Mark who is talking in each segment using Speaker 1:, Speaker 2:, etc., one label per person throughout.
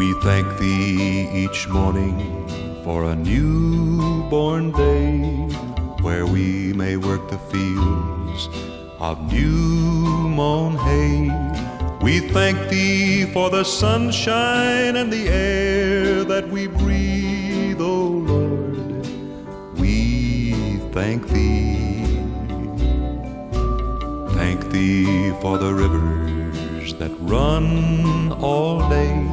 Speaker 1: We thank thee each morning for a newborn day, where we may work the fields of new mown hay. We thank thee for the sunshine and the air that we breathe, O Lord. We thank thee. Thank thee for the rivers that run all day.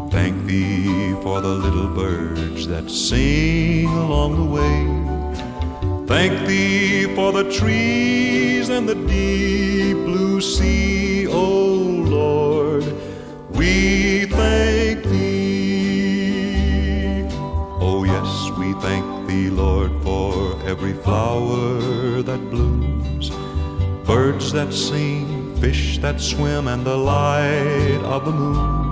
Speaker 1: Thank thee for the little birds that sing along the way. Thank thee for the trees and the deep blue sea, O Lord. We thank thee. Oh yes, we thank thee, Lord, for every flower that blooms, birds that sing, fish that swim, and the light of the moon.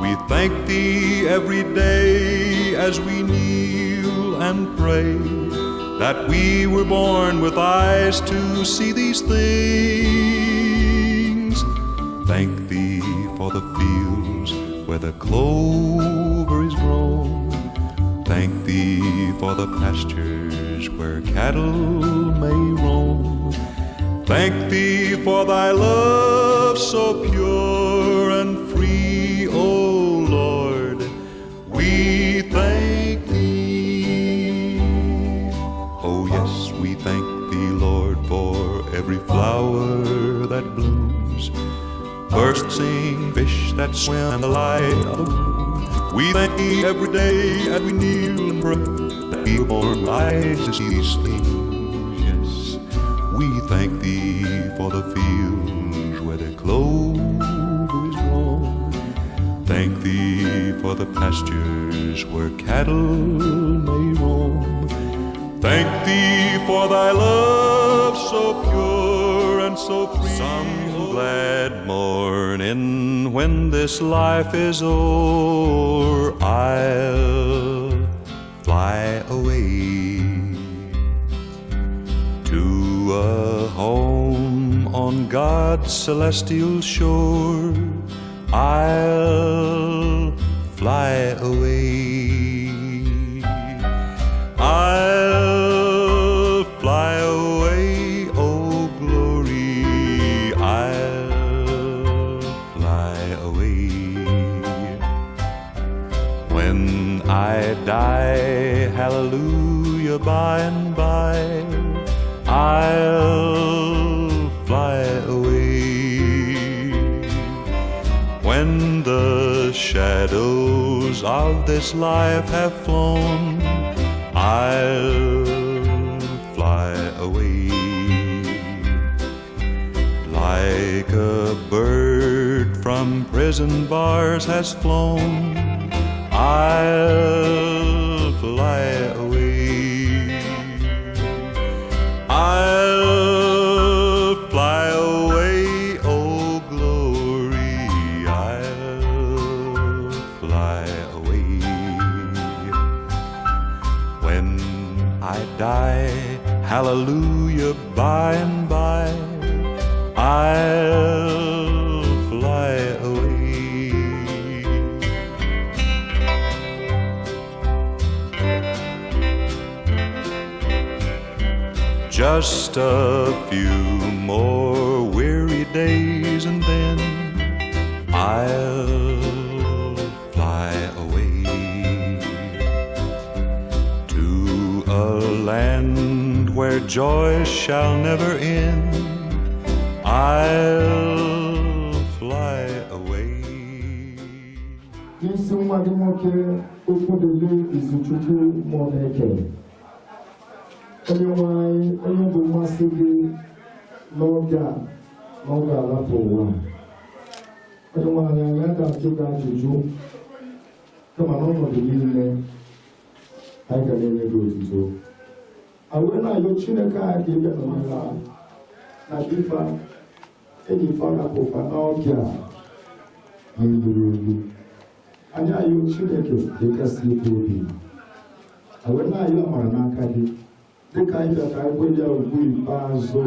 Speaker 1: We thank thee every day as we kneel and pray, that we were born with eyes to see these things. Thank thee for the fields where the clover is grown. Thank thee for the pastures where cattle may roam. Thank thee for thy love so pure and free, O Lord. We thank thee. Oh yes, we thank thee, Lord, for every flower that blooms, birds that sing, fish that swim, and the light of the moon. We thank thee every day as we kneel and pray, that we were born eyes to see these things. Yes, we thank thee for the fields where the clover is grown. Thank thee for the pastures where cattle may roam. Thank thee for thy love so pure and so free. Some glad morning when this life is o'er, I'll fly away to a home on God's celestial shore. I'll fly away. I'll fly away, oh glory. I'll fly away. When I die, hallelujah, by and by, I'll fly away. When the shadows of this life have flown, I'll fly away. Like a bird from prison bars has flown, I'll fly away. I'll fly away, oh glory. I'll fly away. When I die, hallelujah, by and by, I'll fly away. Just a few more weary days and then I'll fly away to a land where joy shall never end. I'll fly away.
Speaker 2: Anyone who wants to be Lord God, love for one. Anyone who has to go to you, come along with the name, I can never go to you. I will not your children give you my life. Not if any father of an order, and I know your children take us sleep with you. I will not your man. The kind that I will have with Bazo,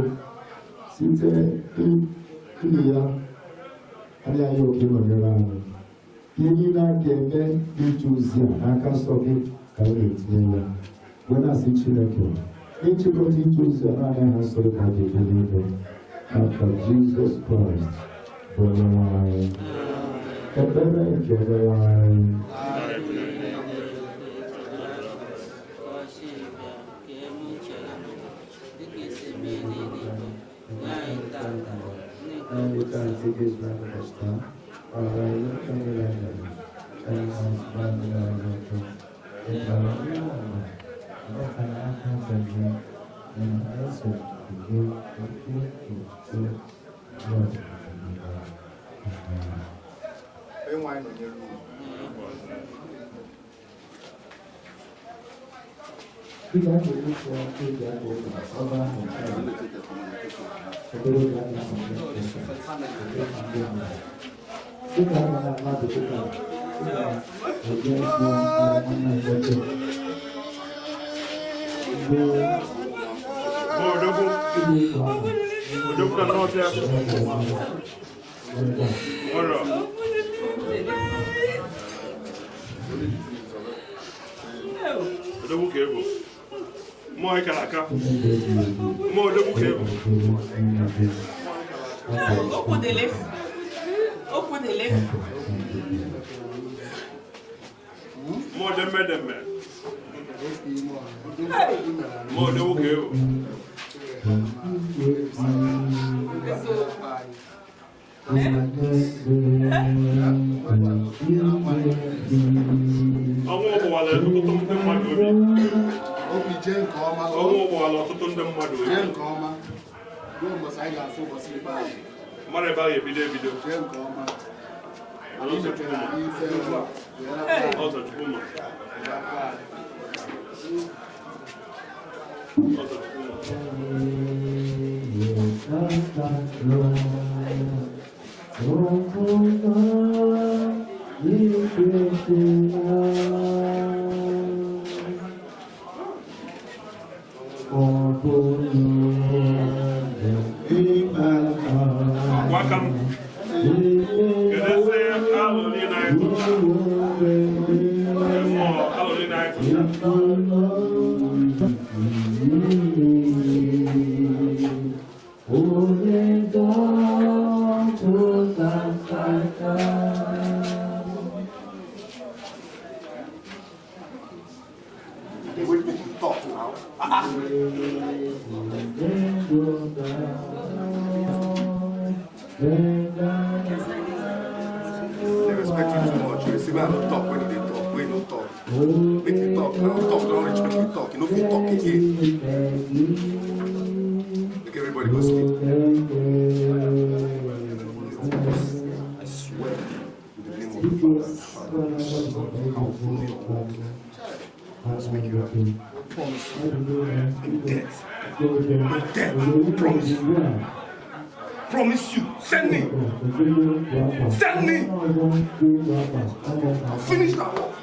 Speaker 2: Sinte, Clear, and I yoke him around. Yina Keme, Juzia, Akasoki, Khalid, when I see Chileke, Inchiboti Juzia, I have so that they believe after Jesus Christ, for the wine, the better for the wine. And we can take this back to the start.
Speaker 3: Moi Kalaka. Moi de bouquet. Au point de lèvres. Au point de lèvres. Moi de mer. Moi de bouquet. Promise you. Send me. Send me. I'll finish that work.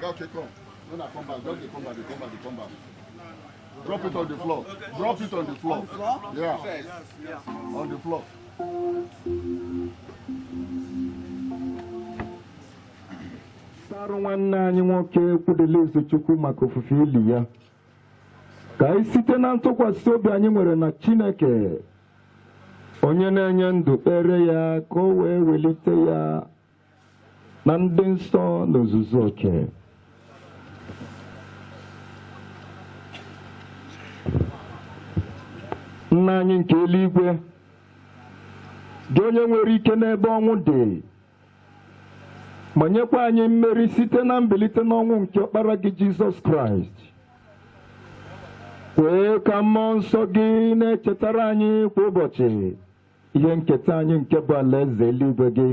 Speaker 4: Okay, come. When I come back, just come back. Drop it on the floor. Drop it on the floor. On the floor? Yeah. Yes. On the floor.
Speaker 2: Sara nwanne anyị nwoke kwudele Chukwu maka ofufe ili ya. Ka anyị site na ntụkwasị obi anyị nwere na Chineke, onye na-enye ndụ, kpere ya ka o wee welite ya na ndị nsọ n'ozuzu oke. Nna anyị nke eluigwe, gị onye nwere ike n'ebe ọnwụ dị, ma nyekwa anyị mmeri site na mbilite n'ọnwụ nke ọkpara gị Jizọs Kraịst. Kwee ka mmụọ nsọ gị na-echetara anyị kwa ụbọchị ihe nketa anyị nke bụ alaeze eluigwe gị.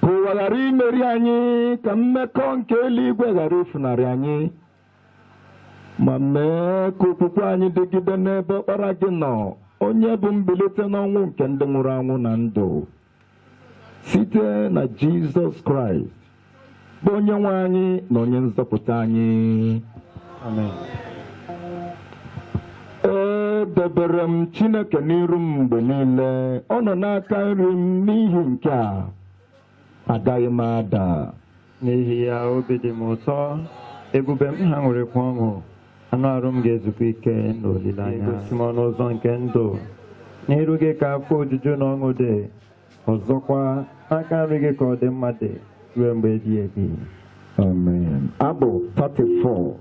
Speaker 2: Ka ụwa ghara imeri anyị, ka mmekọ nke eluigwe ghara ifunarị anyị, ma mee ka okwukwe anyị dịgide n'ebe ọkpara gị nọ, onye bụ mbilite n'ọnwụ nke ndị nwụrụ anwụ na ndụ, site na Jizọs Kraịst bụ onye nwe anyị na onye nzọpụta anyị. Amen. Edebere m Chineke n'iru m mgbe niile, ọ nọ n'aka nri m, n'ihi nke a agaghị m ada.
Speaker 5: N'ihi ya obi dị m ụtọ, ebube m ha ṅụrịkwa ọṅụ, anụ arụ m ga-ezukwa ike n'olileanya. Gosi m ọnụ ụzọ nke ndụ, n'iru gị ka afọ ojuju na ọṅụ dị, ọzọkwa aka nri gị ka ọ dị mma dị ruo mgbe ebighị ebi.
Speaker 2: Amen. Abụ 34.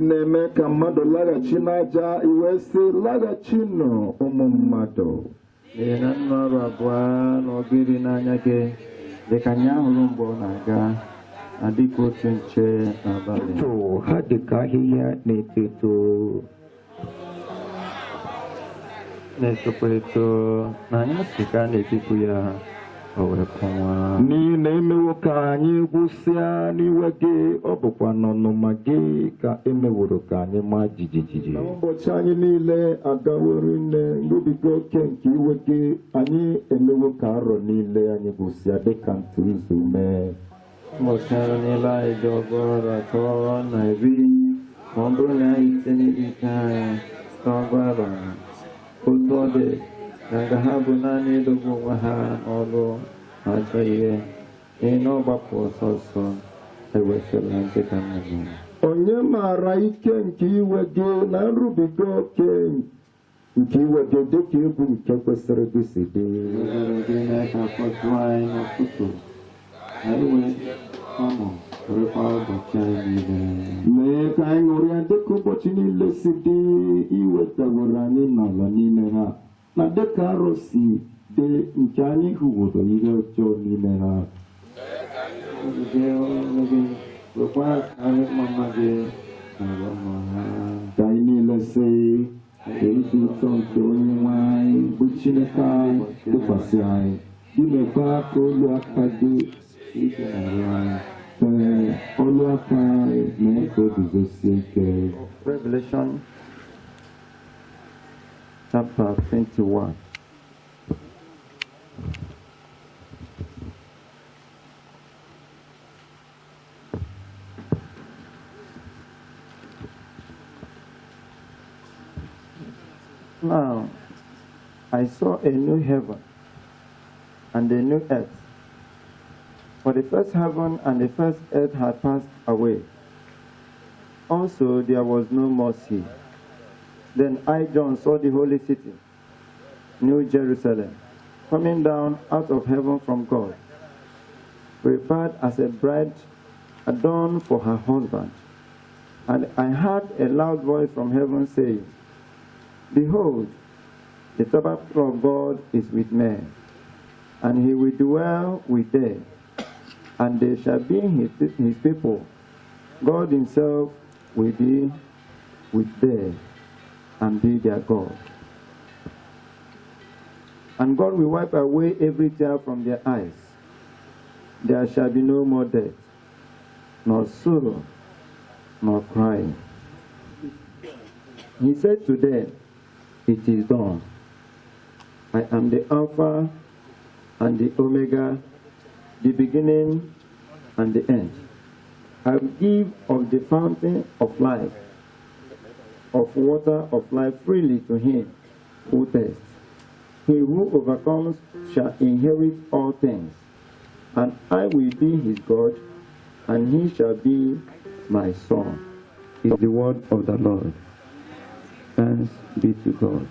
Speaker 2: na-eme ka mmadụ laghachi n'aja iwe sị laghachi nụ ụmụ mmadụ
Speaker 5: n'ihi na nnụ ọrụ abụọ na ọgụ iri n'anya gị dị ka anyị ahụrụ mgbe ọ na-aga na dịka otu nche n'abalị
Speaker 2: ha dị ka ahịhịa na-eto
Speaker 5: na-etokwa eto na anyị sị ka a na-etipụ ya o wee kpọnwa
Speaker 2: n'ihi na emewo ka anyị gwụsịa n'iwe gị ọ bụkwa n'ọnụma gị ka emeworo ka anyị maa jijiji na ụbọchị anyị niile agaworo nne nrubiga oke nke iwe gị anyị emewo ka arọ niile anyị gwụsịa dịka ntụ izu mee
Speaker 5: ụbọchị ọrụ niile anyị dị ọgụrụ atọ na iri ma ọ bụrụ na anyị site n'ike anyị n'ọgụ arọ otu ọ dị na nga ha bụ naanị ịdọgbu onwe ha n'ọrụ ajọ ihe ihe na ọgbapụ ọsọ ọsọ ewesịla nkịta mmụọ
Speaker 2: onye maara ike nke iwe gị na nrubiga oke nke iwe gị dịka egwu nke kwesịrị gị si dị
Speaker 5: gị na-eka akpọtụ anyị n'ụtụtụ na iwe ọṅụ werekwa ụbọchị anyị niile
Speaker 2: mee ka anyị ṅụrịa dịka ụbọchị niile si dị iwetaworo anyị n'ala n'ime ha na dịka arọ si dị nke anyị hụworo ihe ọjọọ n'ime ha
Speaker 5: ogige ọrụ gị wekwa anyị mma gị na ọrụ ha
Speaker 2: ka anyị niile si ka ịdị ụtọ nke onye nwe anyị bụ Chineke anyị dịkwasị anyị gị mekwa ka olu aka gị
Speaker 5: ike na-arụ anyị
Speaker 2: olu aka anyị mee ka o guzosie ike
Speaker 5: Revelation chapter 21. Now, I saw a new heaven and a new earth. For the first heaven and the first earth had passed away. Also, there was no more sea. Then I, John, saw the holy city, New Jerusalem, coming down out of heaven from God, prepared as a bride adorned for her husband. And I heard a loud voice from heaven saying, Behold, the tabernacle of God is with men, and he will dwell with them, and they shall be his people. God himself will be with them and be their God. And God will wipe away every tear from their eyes. There shall be no more death, nor sorrow, nor crying. He said to them, It is done. I am the Alpha and the Omega, the beginning and the end. I will give of the fountain of life, of water of life freely to him who thirsts. He who overcomes shall inherit all things, and I will be his God, and he shall be my son. Is the word of the Lord. Thanks be to God.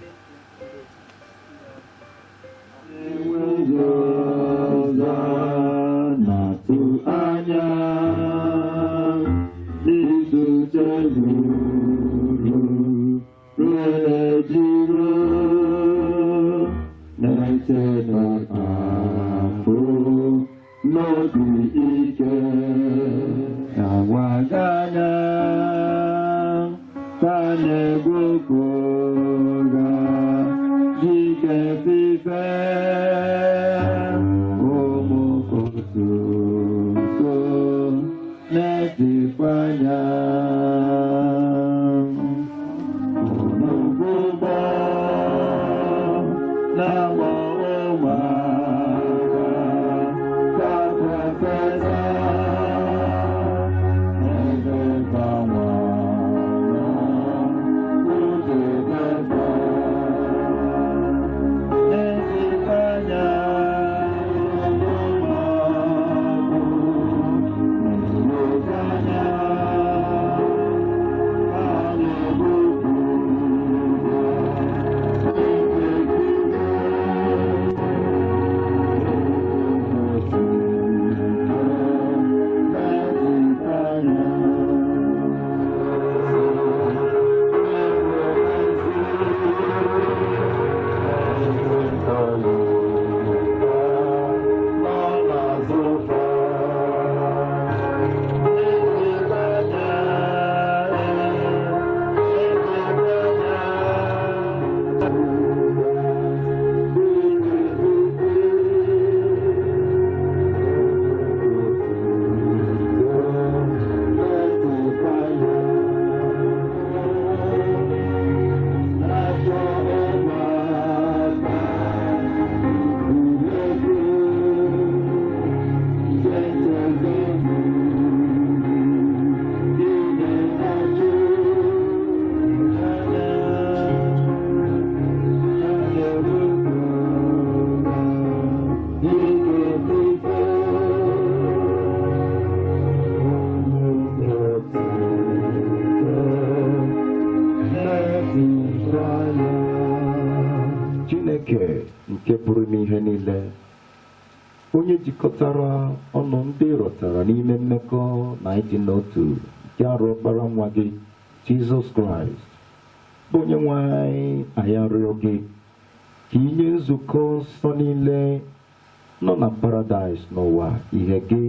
Speaker 6: nke pụrụ n'ihe niile, onye jikọtara ọnụ ndị rọtara n'ime mmekọ na ịdị n'otu nke arụ ọkpara nwa gị Jizọs Kraịst, bụ onye nwe anyị arịọ gị ka inye nzukọ nsọ niile nọ na paradaịs n'ụwa ihe gị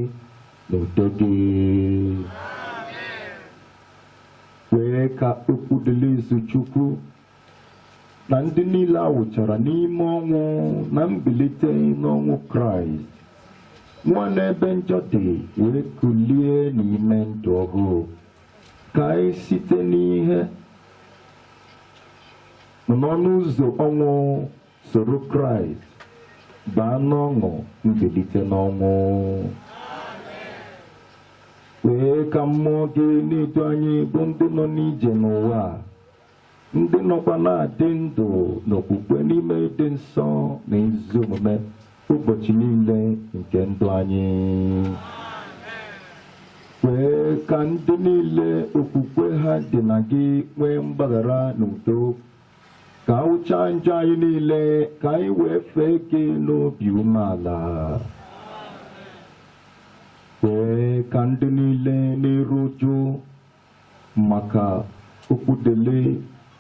Speaker 6: na udo gị. Wee ka okwu dịrị izu Chukwu na ndị niile awụchara n'ime ọnwụ na mbilite n'ọnwụ Kraịst nwa n'ebe njọ dị wee kulie n'ime ndụ ọhụụ, ka anyị site n'ihe n'ọnụ ụzọ ọnwụ soro Kraịst baa n'ọṅụ mbilite n'ọnwụ. Wee ka mmụọ gị na-edu anyị bụ ndị nọ n'ije n'ụwa, ndị nọkwa na-adị ndụ n'okwukwe n'ime ịdị nsọ na ezi omume ụbọchị niile nke ndụ anyị. Wee ka ndị niile okwukwe ha dị na gị nwee mgbaghara n'udo, ka ụcha njọ anyị niile, ka anyị wee fee gị n'obi umeala. Wee ka ndị niile na-eru uju maka okwu dele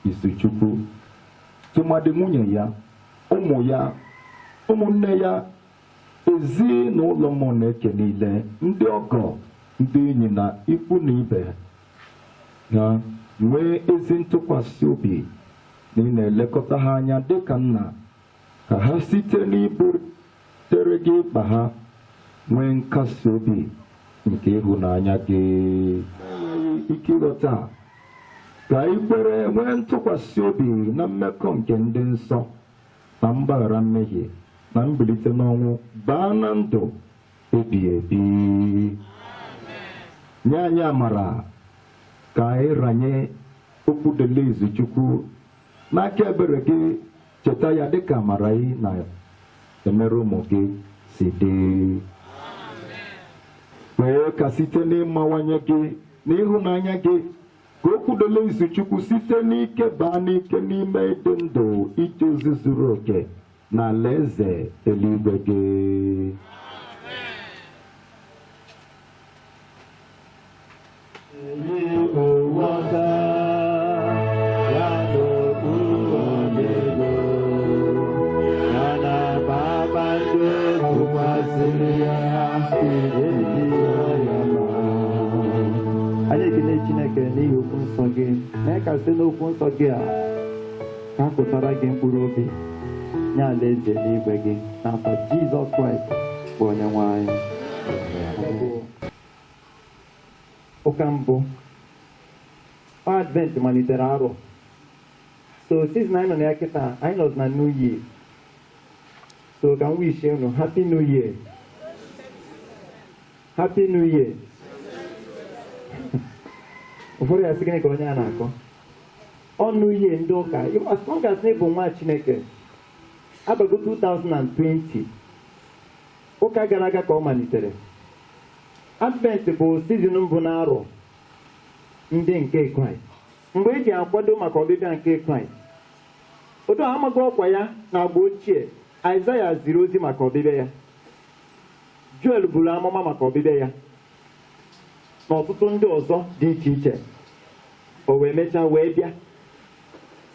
Speaker 6: isi Chukwu, tụmadị nwunye ya, ụmụ ya, ụmụnne ya, ezinụlọ Mụneke niile, ndị ọgọ, ndị enyi na ikwu na ibe ha nwee ezi ntụkwasị obi na ị na-elekọta ha anya dịka nna, ka ha site n'ibutere gị mkpa ha nwee nkasi obi nke ịhụnanya gị. Enweghị ike ịghọta, ka ikwere nwee ntụkwasị obi na mmekọ nke ndị nsọ na mgbaghara mmehie na mbilite n'ọnwụ baa na ndụ ebighị ebi. Nye anyị amara ka anyị ranye okwu dele izu Chukwu n'aka ebere gị, cheta ya dịka amara gị na emere ụmụ gị si dị. Wee ka site n'ịmawanye gị na ịhụnanya gị, ka okwu dele izu Chukwu site n'ike baa n'ike n'ime ịdị ndụ ije ozi zuru oke na alaeze eluigwe gị.
Speaker 5: Anyị ekele Chineke n'ihi okwu nsọ gị, mee ka site n'okwu nsọ gị a ka a pụtara gị mkpụrụ obi nye alaeze n'igwe gị, n'afa Jizọs Kraịst bụ onye nwe anyị. Ụka mbụ Advent malitere arọ, so season anyị nọ na ya kịta, anyị nọ na New Year, so ka m wish unu Happy New Year. Happy New Year. Ụfọdụ ya sị gịnị ka onye a na-akọ ọnụ ihe ndị ụka, as long as na-ebu nwa Chineke, abago 2020, ụka gara aga ka ọ malitere. Advent bụ season mbụ n'arọ ndị nke Kraịst, mgbe e ji akwado maka ọbịbịa nke Kraịst. Otu amaghị ọkwa ya na agba ochie, Aịzaya ziri ozi maka ọbịbịa ya, Joel buru amụma maka ọbịbịa ya, na ọtụtụ ndị ọzọ dị iche iche. O wee mechaa wee bịa.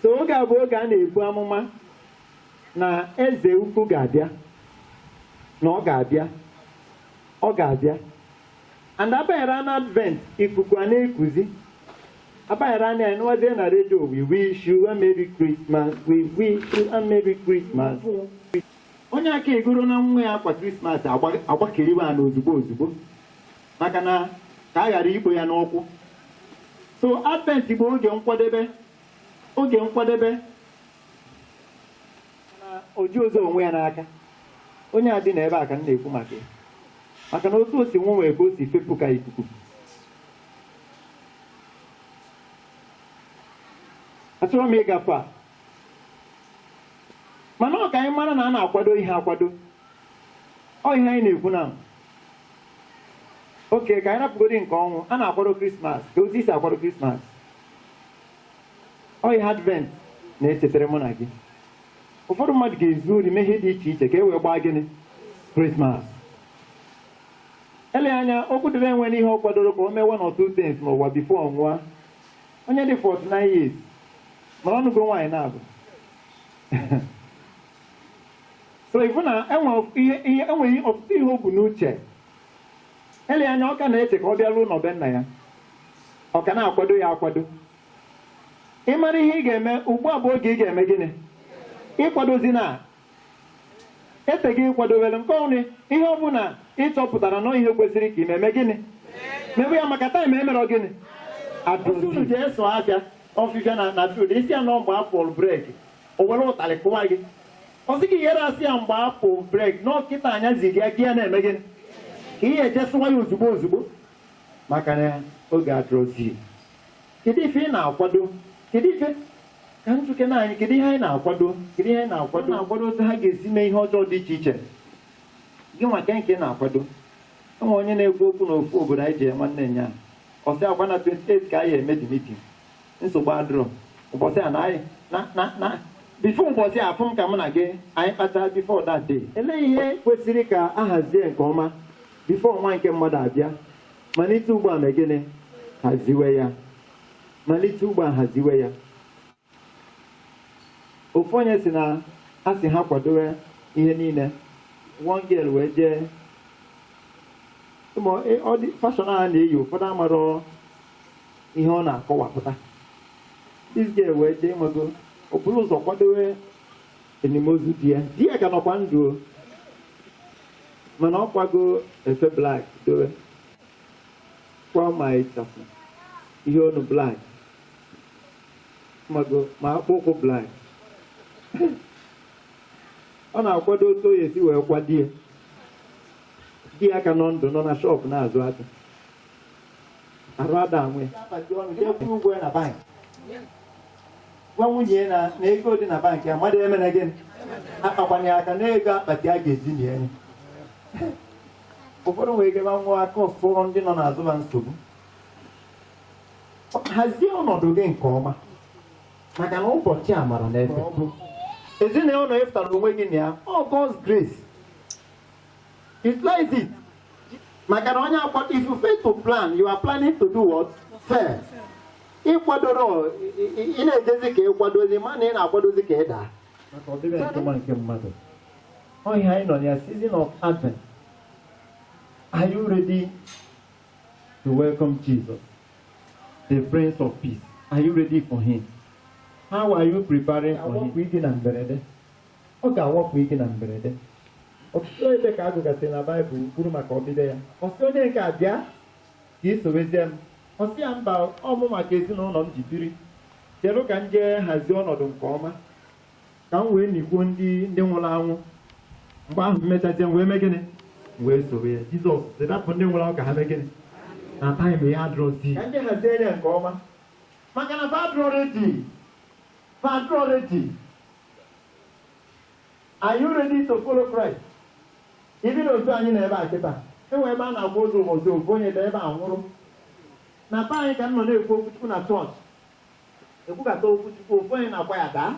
Speaker 5: So oge a bụ oge a na-ebu amụma na eze ukwu ga-abịa, na ọ ga-abịa. And abaghara na Advent, ikuku a na-ekuzi, abaghara na ya n'ozie na redio, we wish you a Merry Christmas, we wish you a Merry Christmas. Onye aka egoro na nwa ya akwa Krismas agbakeriwe a ozugbo maka na ka a ghara igbo ya n'ọkwụ. So Advent bụ oge nkwadebe na oji ozo onwe ya n'aka. Onye a dị n'ebe a ka m na-ekwu maka na otu o si nwee ka o si fepụ ka ikuku. Achọrọ m ịgafe a, mana ọ ka anyị mara na a na-akwado ihe akwado. Ọ ihe anyị na-ekwu na oke ka anyị rapụgodi nke ọnwụ, a na-akwado Krismas, ka otu isi akwado Krismas. Ọ ihe Advent na-echetara mụ na gị. ụfọdụ mmadụ ga-ezu ori mee ihe dị iche iche ka e wee gbaa gịnị Krismas. Ele anya okwu dịrị enwe n'ihe ọ kwadoro ka o mee one or two things n'ụwa before ọ nwụọ. Onye dị 49 years mara ọnụgo nwaanyị na-abụ so ịfụ na enweghị ọtụtụ ihe o bu n'uche. Ele anya ọ ka na-eche ka ọ bịa ruo n'ọbe nna ya, ọ ka na-akwado ya akwado. Ịmara ihe ị ga-eme ugbu a bụ oge ị ga-eme gịnị ịkwadozi na ete gị kwadowere nke ọnụ ihe ọ bụla ịchọpụtara na ihe kwesịrị ka ime gịnị mebe ya maka taịm emere gịnị atụrụ ji eso abịa ọfịfịa na field isi ya nọ mgbe apụl brek o were ụtalị kụwa gị ọ sị gị yere asị ya mgbe apụl brek na ọkịta anya zi gị aka ya na-eme gịnị ka ihe eje sụwa ya ozugbo ozugbo maka na oge adịrọzi. Kedu ife ị na-akwado? Kedu ife ka njuke na anyị kedu ihe anyị na-akwado? Kedu ihe anyị na-akwado otu ha ga-esi mee ihe ọjọọ dị iche iche? Gị nwa nke na-akwado. Enwe onye na-ekwu okwu n'ofu obodo anyị ji nwanne nya ọsị akwa na 28 ka anyị eme dị meeting nsogbu adịrọ ụbọchị a na anyị na bifo ụbọchị afụ m ka mụ na gị anyị kpata before that day. Elee ihe kwesịrị ka a hazie nke ọma bifo nwa nke mmadụ abịa malite ugbu a megịnị haziwe ya malite ugbu a haziwe ya. Ofu onye si na a sị ha kwadowe ihe niile one girl wee jee ọ dị fashọn a na-eyi ụfọdụ amarọ ihe ọ na-akọwapụta. This girl wee jee nwego o buru ụzọ kwadowe enimozu di ya ka nọkwa ndụ mana ọ kwago efe black dowe kwa ma ịchafụ ihe ọnụ black ma akpụ ụkwụ black ọ na-akwado otu oyi esi wee kwadie di ya ka nọ ndụ nọ na shọpụ na-azụ aka arụ ada nwe ugwo na bank gwa nwunye na ego dị na bank ya mmadụ emere gịnị akpakwanye aka na ego akpati a ga-eji nye enyi. Ụfọdụ nwere ike nwa aka ụfụrụ ndị nọ n'azụ na nsogbu. Hazie ọnọdụ gị nke ọma maka na ụbọchị a mara n'efe ezinụlọ ịfụtara onwe gị na ya God's grace utilize it maka na onye akwado if you fail to plan you are planning to do what fail. Ịkwadoro ị na-ejezi ka ịkwadozi mana ị na-akwadozi ka ị daa maka ọdịbịa nke mmadụ. Ọhịa anyị nọ na ya season of Advent. Are you ready to welcome Jesus, the Prince of Peace? Are you ready for him? How are you preparing for him? Ike na mberede. Ọ ga-awapụ ike na mberede. Ọtụtụ ebe ka agụgasị na Baịbụl kwuru maka ọbịbịa ya. Ọsị onye nke abịa ka isowezie m. Ọsị ya mba ọmụ maka ezinụlọ m ji biri. Chere ka m jee hazie ọnọdụ nke ọma ka m wee nikwuo ndị nwụrụ anwụ. Mgbe ahụ mmechazie m wee mee gịnị wee sowe ya. Jizọs zidapụ ndị nwụrụ anwụ ka ha mee gịnị na taịm ya adịrọzi ka ndị hazie ya nke ọma maka na fadrọ ready. Are you ready to follow Christ? Ibi na otu anyị na ebe a kịta enwe ebe a na-agba ozu ụbọchị ofu onye dị ebe a nwụrụ na be anyị ka m nọ na-ekwu okwuchukwu na chọọchị ekwukata okwuchukwu ofu onye na-akwa ya daa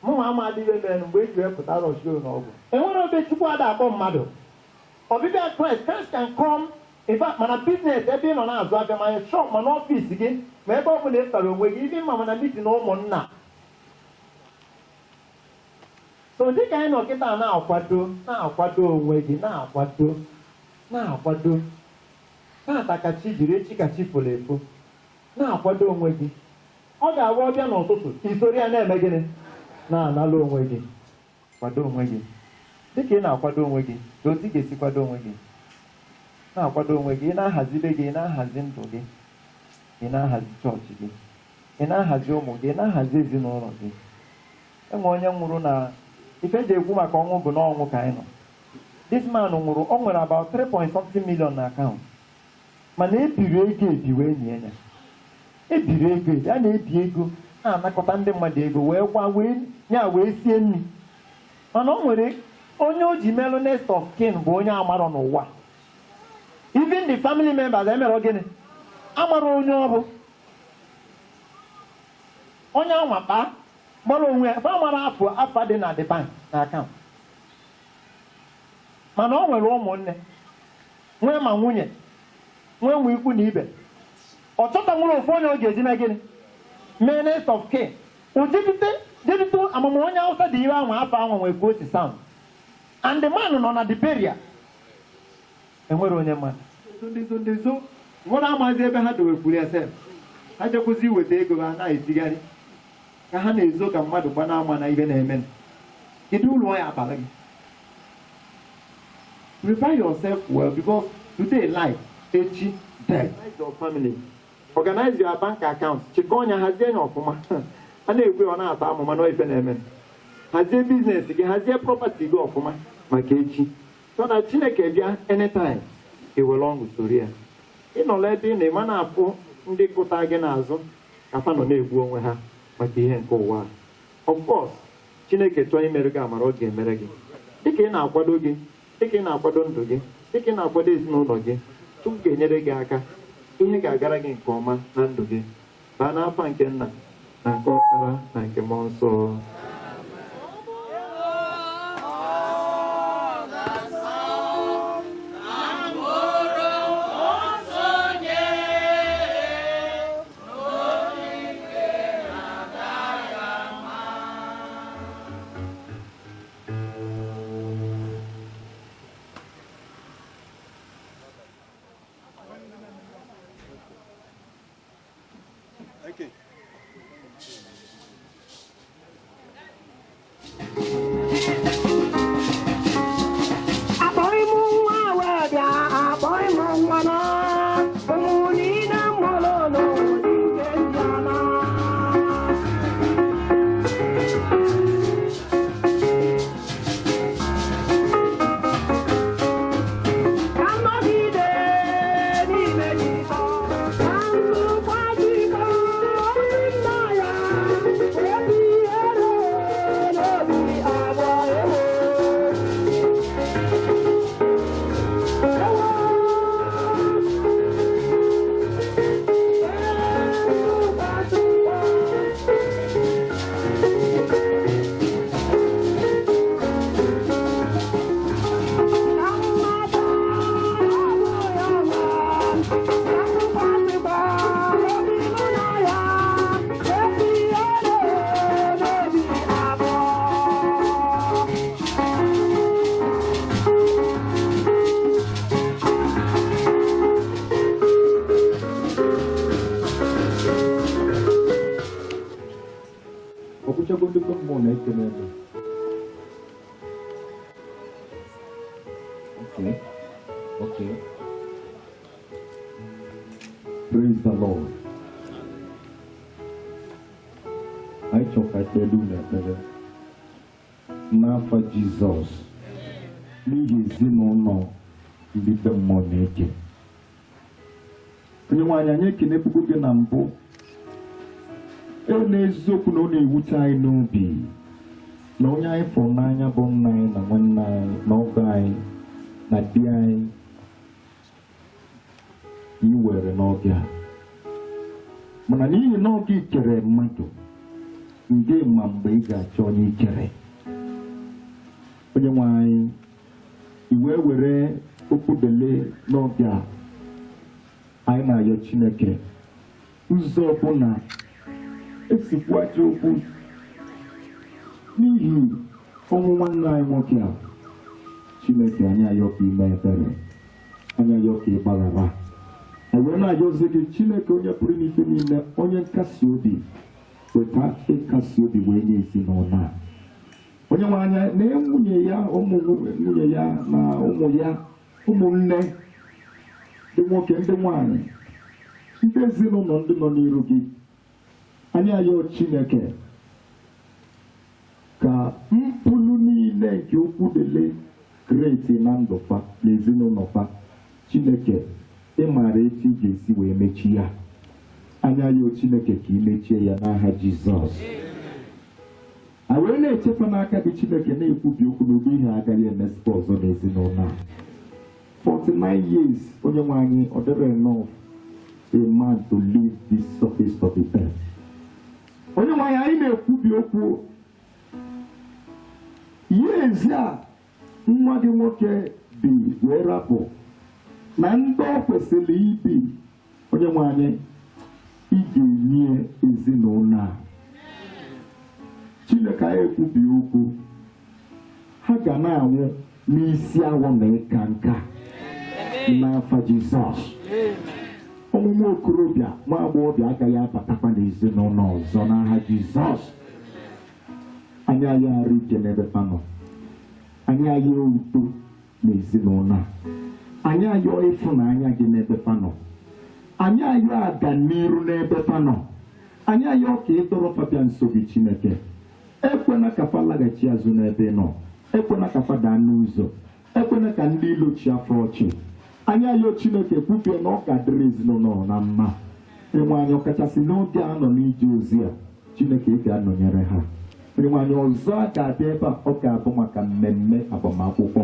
Speaker 5: mụnwa ama adịghị mere mgbe eji wepụta rọshio n'ọgwụ. Enwere obe Chukwu ada akpọ mmadụ. Ọbịbịa Christ can come in fact mana biznes ebe ị nọ na-azụ abịa ma shop ma n'ọfịs gị ma ebe ọ bụla ị tara onwe gị ibi mma mana mitin ụmụnna. So dịka anyị nọ kịta na-akwado onwe gị na-akwado na-ata ka chi jiri echi ka chi foro efo na-akwado onwe gị. Ọ ga-abụ ọbịa n'ụtụtụ isori ya na-eme gịnị na-analụ onwe gị. Kwado onwe gị dịka ị na-akwado onwe gị ka otu ị ga-esi kwado onwe gị na-akwado onwe gị. Ị na-ahazibe gị, ị na-ahazi ndụ gị, ị na-ahazi chọọchị gị, ị na-ahazi ụmụ gị, ị na-ahazi ezinụlọ gị. Enwe onye nwụrụ na ife eji ekwu maka ọnwụ bụ n'ọnwụ ka anyị nọ. This man nwụrụ, ọ nwere about 3.something million na akaụntụ mana ebiri ego wee nye ya. Ebiri ego a na-ebi ego na-anakọta ndị mmadụ ego wee gwa wee sie nri mana o nwere onye o ji melụ next of kin bụ onye amarọ n'ụwa. Even the family members emere gịnị amarọ onye ọ bụ onye anwakpa gbara onwe fa mara afọ dị na the bank na account mana o nwere ụmụnne nwee ma nwunye nwee nwe ikwu na ibe ọ chọta nwere ofu onye ọ ga-eji mee gịnị menace of kin jedite amụma onye Hausa dị ire ahụ afọ ahụ nwee ka o si sound and the man nọ na the burial enwere onye mmadụ ndị zo nwere amazi ebe ha dowekwuru ya sef ha jekwụzi iweta ego ha na-etigharị ka ha na-ezo ka mmadụ gbana ama na ihe na-eme kedu ụlọ ya abara gị prepare yourself well because today life echi death. Organize your family, organize your bank account, chịkọ ọnya hazie ya ọfụma a na-ekwe ọ na-ata amụma na ife na-eme hazie business gị hazie property gị ọfụma maka echi so na Chineke bịa anytime iwere ọṅụ soro ya ịnọla ebe ị na-ema na-afụ ndị kụta gị n'azụ ka fa nọ na-egbu onwe ha maka ihe nke ụwa of course Chineke chọọ imere gị amara ọ ga-emere gị dịka ị na-akwado gị dịka ị na-akwado ndụ gị dịka ị na-akwado ezinụlọ gị Chukwu ga-enyere gị aka ihe ga-agara gị nke ọma na ndụ gị baa n'afa nke Nna na nke Ọkpara na nke Mmụọ Nsọ. Okay. Praise the Lord. I talk at the Luna n'afa Jizọs n'ihi ezinụlọ ndị be mmụọ na-eke. Onye nwaanyị anyị ekene puku gị na mbụ n'eziokwu na ọ na-ewute anyị n'obi na onye anyị fụrụ n'anya bụ nna anyị na nwanne anyị na ọgọ anyị na di anyị iwere n'oge a mana n'ihi na oge ikere mmadụ ndị ma mgbe ị ga-achọ onye ikere onye nwe anyị iwe were okwu dele n'oge a anyị na-ayọ Chineke ụzọ ọbụla esikwa aja okwu n'ihi ọnwụ nwanne anyị nwoke a Chineke anyị ayọ ka ime ebere anyị ayọ ka ịgbaghara wee na-ayọzi gị Chineke onye pụrụ n'ife niile onye nkasi obi weta ịkasi obi wee nye ezinụlọ a onye nwe anya na nwunye ya ụmụ nwunye ya na ụmụ ya ụmụnne ndị nwoke ndị nwanyị ndị ezinụlọ ndị nọ n'iru gị anyị ayọ Chineke ka mpụrụ niile nke okwu dele kreti na ndụfa na ezinụlọ fa Chineke ịmara etu ị ga-esi wee mechie ya anya ya Chineke ka imechie ya n'aha Jizọs a wee na-echekwa n'aka gị Chineke na-ekwubi okwu n'oge ihe agaghị emesịkwa ọzọ n'ezinụlọ a 49 years onye nwe anyị ọ dịrị enough a man to leave this surface of the earth
Speaker 6: onye nwe anyị na-ekwubi okwu ihe ezi a nwa gị nwoke bi wee rapụ na ndị ọ kwesịrị ibi onye nwe anyị ị ga-enye ezinụlọ a Chineke anyị ekwubi okwu ha ga na-anwụ n'isi awọ na ịka nka n'afa Jizọs ọmụmụ okorobịa nwa agbọghọbịa agaghị abatakwa n'ezinụlọ ọzọ n'aha Jizọs anyị arụ ike n'ebe panọ anyị ayọ udo n'ezinụlọ anyị ayọ ịfụnanya gị n'ebe panọ anyị ayọ aga n'iru n'ebe panọ anyị ayọ ka ị dọrọ fabia nsobi Chineke ekwena ka fa laghachi azụ n'ebe nọ ekwena ka fa daa n'ụzọ ekwena ka ndị ilochi afọ ọchị anyị ayọ Chineke kwupie na ọ ga-adịrị ezinụlọ na mma enwe anyị ọkachasị n'oge a nọ n'ije ozi a Chineke ị ga-anọnyere ha enwe anyị ọzọ a ga-abịa ebe a ọ ga-abụ maka mmemme agbamakwụkwọ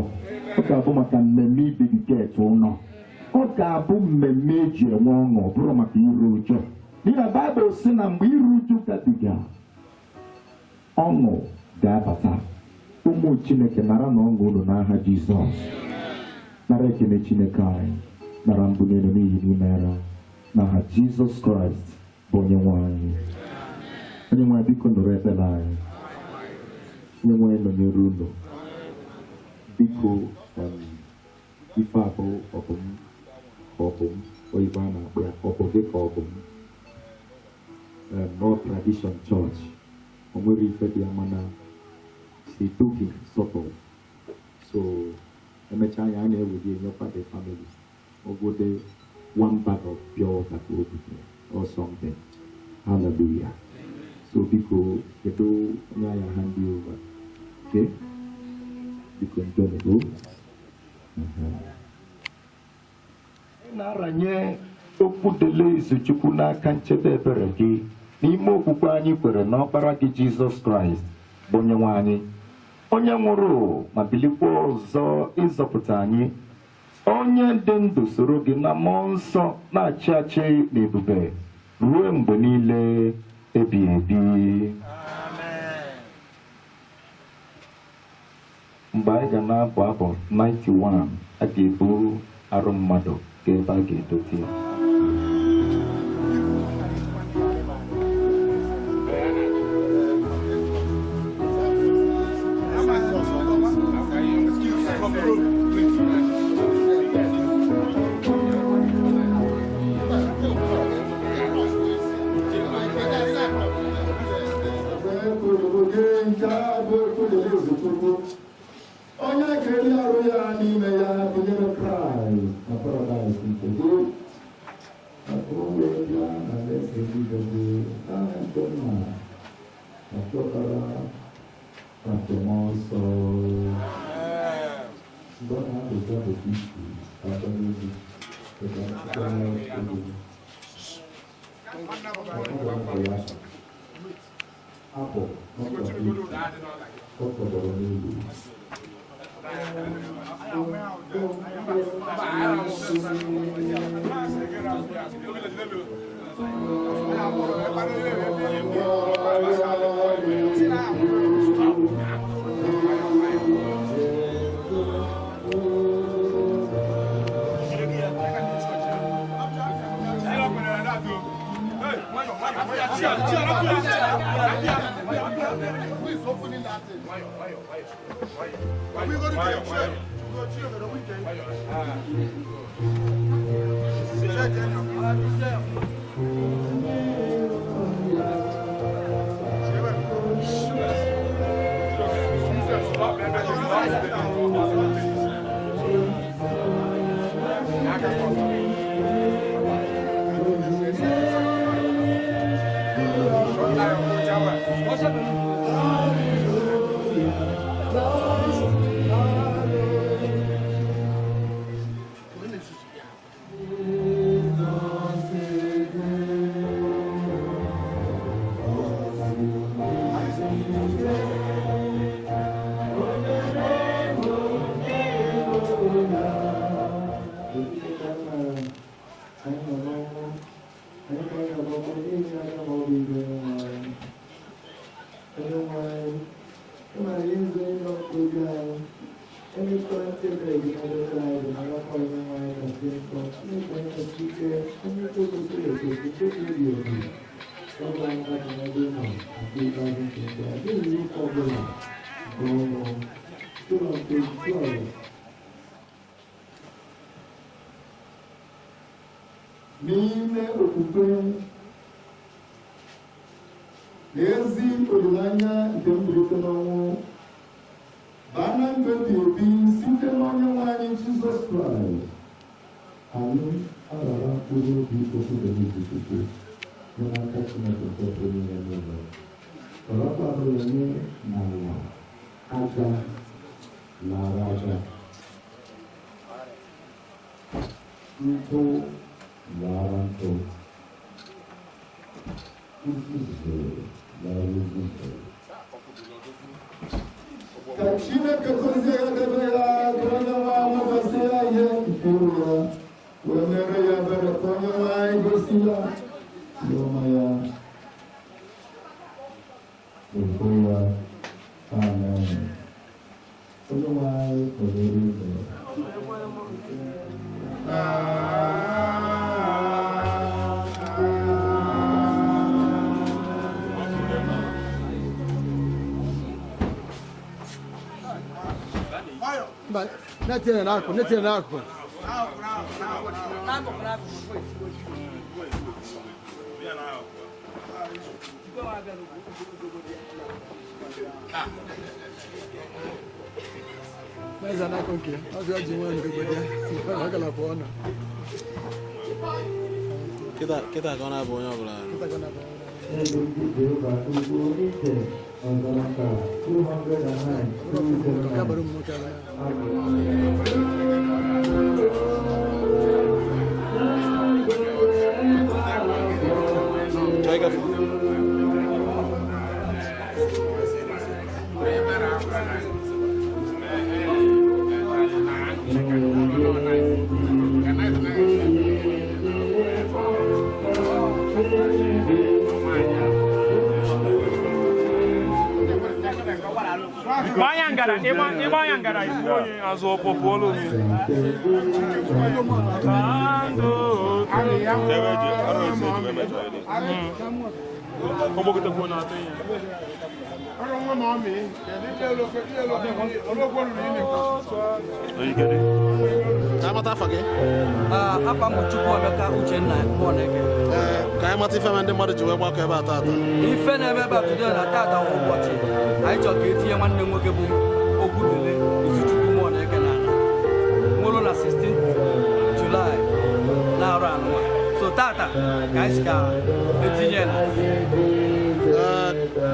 Speaker 6: ọ ga-abụ maka mmemme ibediketi ụlọ ọ ga-abụ mmemme eji enwe ọṅụ ọ bụrụ maka iru ụjọ n'ihi na Baịbụl sị na mgbe iru uju gabiga ọṅụ ga-abata ụmụ Chineke nara na ọṅụ unu n'aha Jizọs nara ekele Chineke anyị nara mbuli elu n'ihi n'imera n'aha Jizọs Kraịst bụ onye nwe anyị onye nwe biko nụrụ ekpere anyị onye nwe nọnyere unu biko ife abụ ọbụm oyibo a na-akpọ ya ọbụ dịka ọbụm no tradition church o nwere ife dị ya mana etoghị sọpụ so emechaa anya a na-ewedi enyekwa the family ogode one bag of pure water ka obutere or something hallelujah so biko kedu onye anya ha ndị over okay biko ndonego na-aranye okwu dele Izuchukwu n'aka nchebe ebere gị n'ime okwukwe anyị kwere na ọkpara gị Jizọs Kraịst bụ onye nwe anyị onye nwụrụ ma bilikwa ọzọ ịzọpụta anyị onye dị ndụ soro gị na mmụọ nsọ na-achị achị n'ebube ruo mgbe niile ebighị ebi mgbe anyị ga na-abụ abụ 91 a ga-ebu arụ mmadụ ka ebe a ga-edote ya
Speaker 2: onye kere arụ ya n'ime ya gụnyere Kraịst na paradaịs nke gị onye ya na alaeze eluigwe gị n'aha nke Nna na nke Ọkpara na nke Mmụọ Nsọ mgbe ọ na-adụzi abụghị isi atọ n'ezi dịka akụkọ ego apụ ọ fọdụrụ n'elu
Speaker 4: Who is opening that thing?
Speaker 3: Are we going to get chill? Go chill for the weekend.
Speaker 2: N'ime okwukwe n'ezi olileanya nke mbilite n'ọnwụ baa na mmebi obi site n'Onyenwe anyị Jizọs Kraịst, anyị aghara mkpụrụ obi okwudere izuzuke n'aka Chineke nke pụrụ ime niile. Ọrọkwanụ ya nye n'ala aja lara aja, ntụ lara ntụ, nzuzo lara nzuzo. Ka Chineke gozie ya debe ya ka Onyenwe anyị gosi ya ihe mkpụrụ ya, wee mere ya ebere ka Onyenwe anyị gosi ya ihe ọma ya. Okoya, amen. Onyenwe anyị kọrọ eze.
Speaker 3: But not in an arc, not in an arc. Mas ana com que? A viagem one que podia. Aquela boa.
Speaker 7: Kita gonna bonya bla.
Speaker 3: Kita gonna bonya. Baru mau jalan.
Speaker 7: Jaga.
Speaker 8: Bayangara, Bayangara is going as a popolo. Como que te pone a ti?
Speaker 3: I don't want mommy.
Speaker 7: Kamata fage.
Speaker 9: Apa muchukwu Emeka Uchenna Moneke.
Speaker 7: Kamata ife mende mmadụ ji wee gbakọ ebe a tata.
Speaker 9: Ife na ebe ebe today na tata ụbọchị. Anyị chọrọ ka etinye nwanne nwoke bụ Okwudele Izuchukwu Moneke na nwụrụ na 16 July na arụ anụwa. So tata ka anyị si ka etinye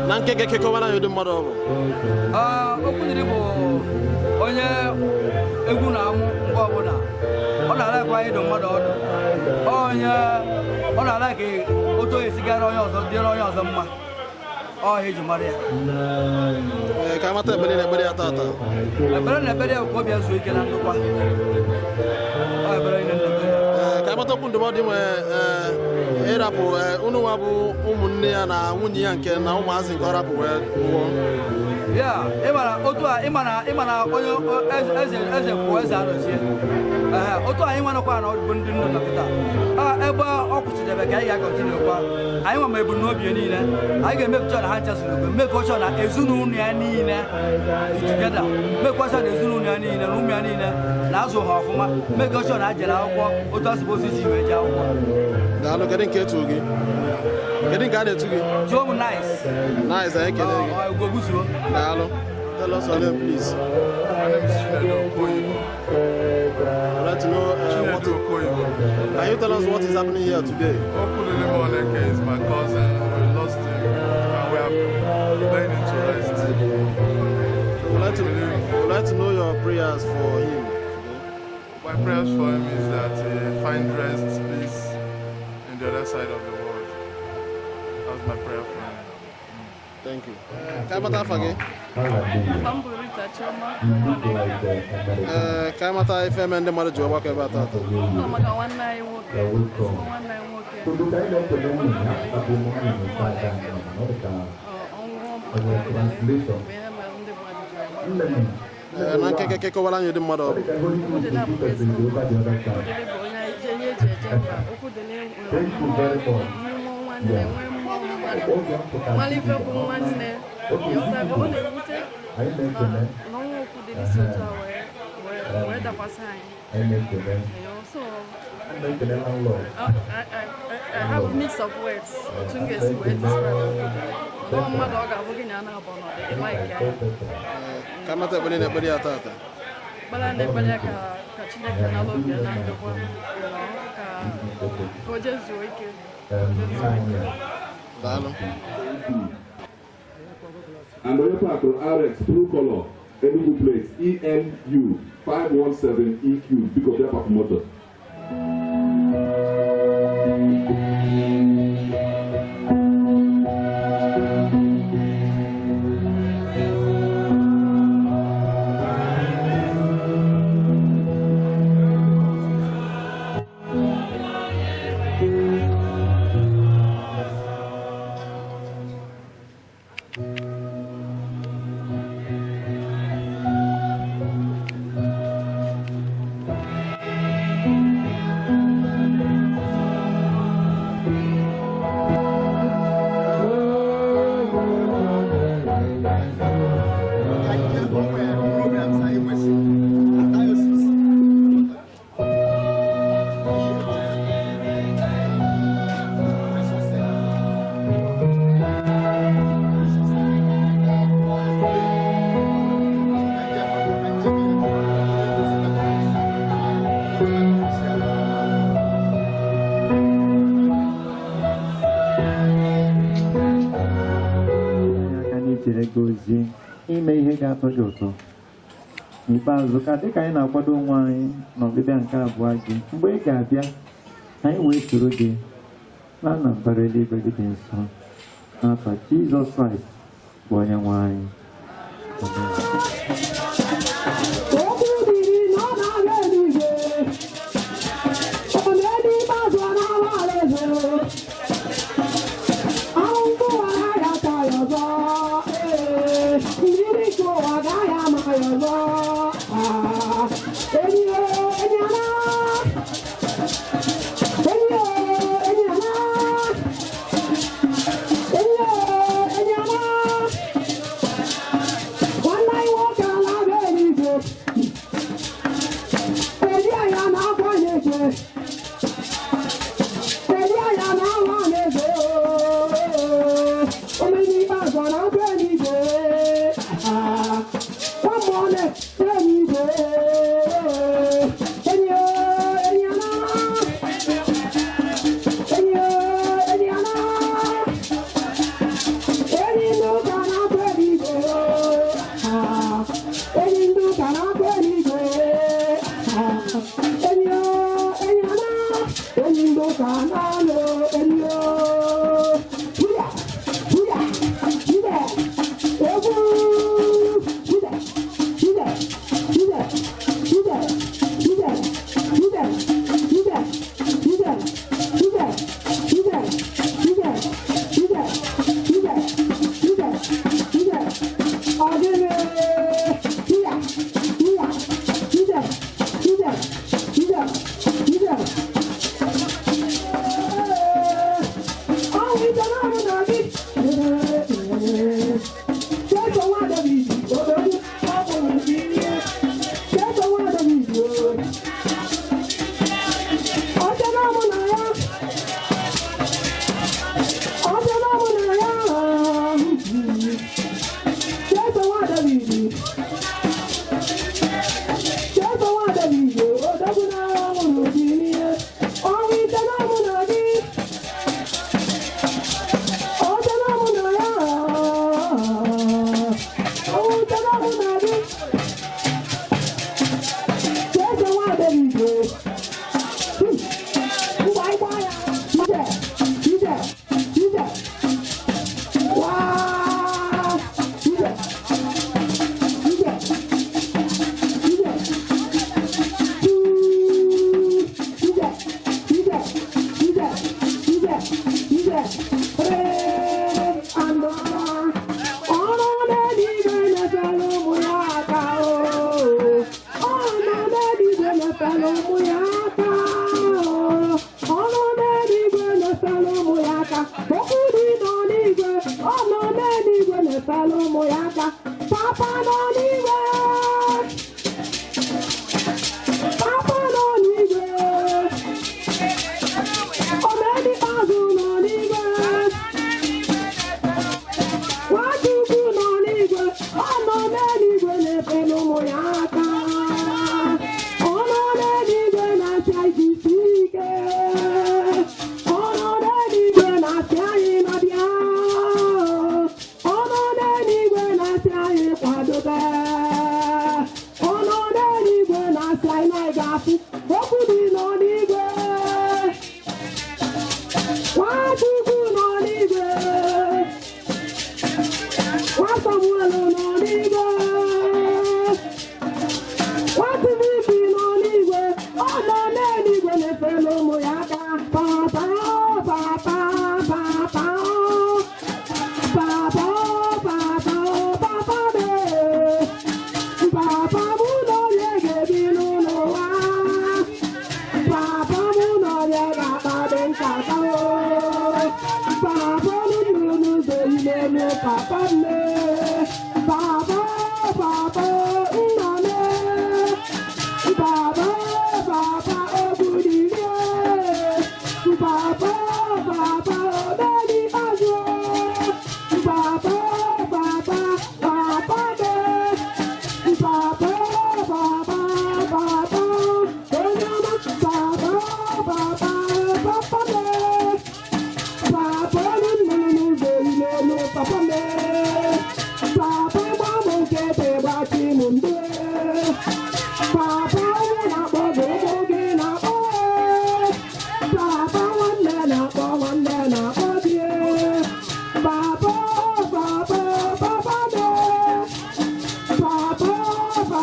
Speaker 7: na nkeke kekọwa na ụdị mmadụ ọ bụ.
Speaker 9: Okwudele bụ onye egwu na-amụ mgbe ọbụla ọ na-alakwa ịdụ mmadụ ọdụ, ọ na-alaka otu onye sigara onye ọzọ dịrị onye ọzọ mma, ọ eji mara ya.
Speaker 7: Ka amata ebere na-ekpere ya tata.
Speaker 9: Ekpere na-ekpere ya ka obi ya zuo ike na ndụkwa.
Speaker 7: Ka amata okwu ndụmọdụ nwe ịrapụ unu nwa bụ ụmụnne ya na nwunye ya nke na ụmụazị nke ọ rapụ wee nwụọ.
Speaker 9: Ya, ịmana onye eze kwuo eze anọzie. Otu anyị nwanekwa na ọdịbụ ndị nne dọkịta. Ebe ọ kwụchidebe ka anyị ga-akọntinu kwa. Anyị nwa ma ebumnobi niile. Anyị ga-emekọcha na ha nchasịrị okwe, mmekọcha na ezinụlọ ya niile tugeda, mmekọcha na ezinụlọ ya niile na ụmụ ya niile na-azụ ha ọfụma, mmekọcha na ha jere akwụkwọ otu asịbụ osisi ji wee jee akwụkwọ.
Speaker 7: Daalụ, kedu nke etu gị? Kedu nke a na-etu gị?
Speaker 9: Tụọ m nice.
Speaker 7: Nice, anyị kele gị.
Speaker 9: Ugogbuzuo.
Speaker 7: Daalụ. Tell us your name, please.
Speaker 3: My name is Chinedu Okoyibo.
Speaker 7: I'd like to know
Speaker 3: Chinedu Okoyibo.
Speaker 7: Can you tell us what is happening here today?
Speaker 3: Okwudele Moneke is my cousin. We lost him and we are laying him to rest.
Speaker 7: We'd like to know your prayers for him.
Speaker 3: My prayers for him is that he find rest, peace in the other side of the world. That's my prayer for him.
Speaker 7: Thank you. Kamata fage. Kamata ife mende mmadụ ji ọgbakọ ebe a tata. na nkekeke kọwara anyị ụdị mmadụ ọ bụ.
Speaker 10: I have mix of words.
Speaker 7: Kamata bali na bali atata.
Speaker 10: Bala ne bali ka Chineke na lo bia na ndokwa. Ka koje zuike.
Speaker 7: Dalo.
Speaker 11: And the pack RX blue color, Enugu plate ENU 517 EQ because they're pack motors.
Speaker 5: ime ihe ga-atọ gị ụtọ n'ikpeazụ ka dịka anyị na-akwado onwe anyị n'ọbịbịa nke abụọ gị mgbe ị ga-abịa anyị wee soro gị na mbara eluigwe gị dị nsọ n'afa Jizọs Kraịst bụ onye nwe anyị.
Speaker 12: One night walk na-efelu ụmụ ya aka ọnụ n'eluigwe na-efelu ụmụ ya aka okwu dị nọ n'igwe ọnụ n'eluigwe na-efelu ụmụ ya aka papa nọ n'igwe papa nọ n'igwe omedikpazụ nọ n'igwe Nwachukwu nọ n'igwe ọ nọ n'eluigwe na-efelu ụmụ ya aka ọ nọ n'eluigwe na-achị anyị isi ike ọ nọ n'eluigwe na-achị anyị nọbịa ọ nọ n'eluigwe na-achị anyị kwadobe ọ nọ n'eluigwe na-achị anyị na ịga-afụ okwu dị nọ n'igwe Nwachukwu nọ n'igwe Nwa Samuel nọ n'igwe Nwa Timothy nọ n'igwe ọ nọ n'eluigwe na-efelu ụmụ ya aka papa papa papa papa papa papa be papa mụ na onye ga-ebi n'ụlọ ụwa papa mụ na onye ga-akpa dị nkata papa nụrụ n'ụzọ n'elu papa nne papa papa nna nne papa papa obudirie papa papa obedi azụ papa papa papa be papa papa papa onye ọma papa papa papa be Papa nụrụ n'ụzọ n'elu papa me papa gbamụ nkịtị gbachi m mgbe papa ụmụ na-akpọ gị ụmụ gị na-akpọ papa nwanne na-akpọ nwanne na-akpọ gị papa papa papa me papa papa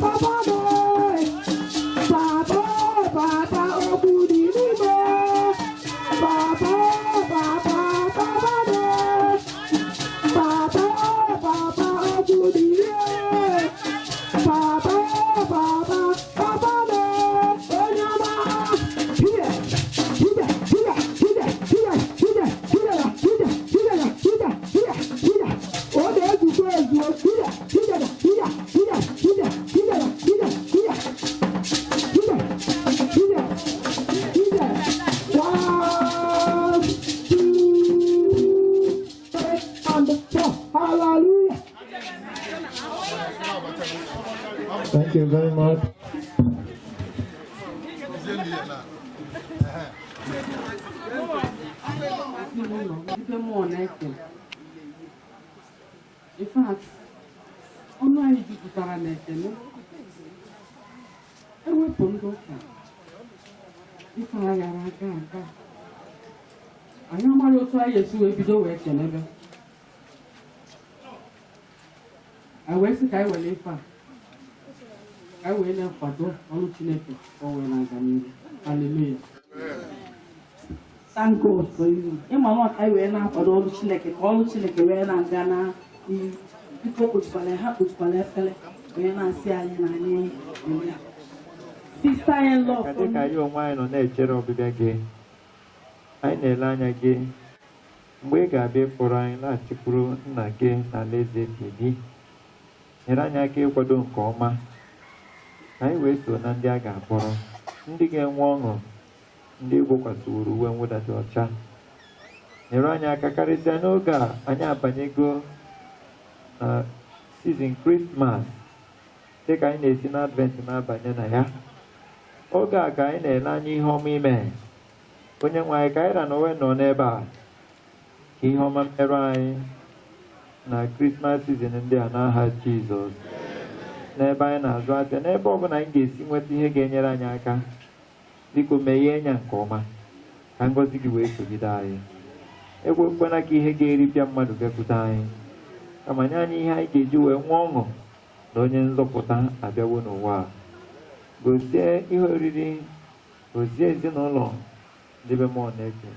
Speaker 12: papa me papa papa okwu dị n'ime papa papa papa me papa papa okwu dị n'ime papa papa papa me onye ọma hide hide hide hide hide hide hide ya hide hide ya hide hide hide ọ na-ezukọ ezuo hide hide ya hide hide hide hide ya hide hide hide hide hide 1 2 3 and 4 hallelujah.
Speaker 5: Thank you very much.
Speaker 13: Ife mmụọ na-eke. In fact, ọnụ anyị jupụtara n'ekele. Ewepụ ndị ụka. Ife a gara aga aga. Anyị amaghị otu anyị esi wee bido wee kelebe. Anyị wee sị ka anyị were ife a. Ka anyị wee na-akwado ọrụ Chineke ka o wee na-aga n'ihu. Hallelujah. Thank God for you. Ịma na ọka anyị wee na-akwado ọrụ Chineke ka ọrụ Chineke wee na-aga n'ihu. Biko kpochikwala ha kpochikwala efere wee na-asị anyị na anyị eme. Sister in law for
Speaker 5: Dịka anyị onwe anyị nọ na-echere ọbịbịa gị, anyị na-ele anya gị mgbe ị ga-abịa ịkpọrọ anyị laghachipụrụ nna gị na alaeze gị. Nyere anyị aka ịkwado nke ọma ka anyị wee so na ndị a ga-akpọrọ, ndị ga-enwe ọṅụ, ndị gbokwasịworo uwe mwụda dị ọcha. Nyere anyị aka karịsịa n'oge a anyị abanyego na season Christmas, dịka anyị na-esi na Advent na-abanye na ya. Oge a ka anyị na-ele anya ihe ọma ime. Onye nwe anyị ka anyị na onwe nọ n'ebe a ka ihe ọma merụ anyị na Christmas season ndị a n'aha Jizọs. N'ebe anyị na-azụ ahịa, n'ebe ọ bụla anyị ga-esi nweta ihe ga-enyere anyị aka, biko meghee nya nke ọma ka ngọzi gị wee sogide anyị. Ekwekwana ka ihe ga-eripịa mmadụ bịakwute anyị, kama nye anyị ihe anyị ga-eji wee nwee ọṅụ na onye nzọpụta abịawo n'ụwa a. Gozie ihe oriri, gozie ezinụlọ ndị be mmụọ na-eke,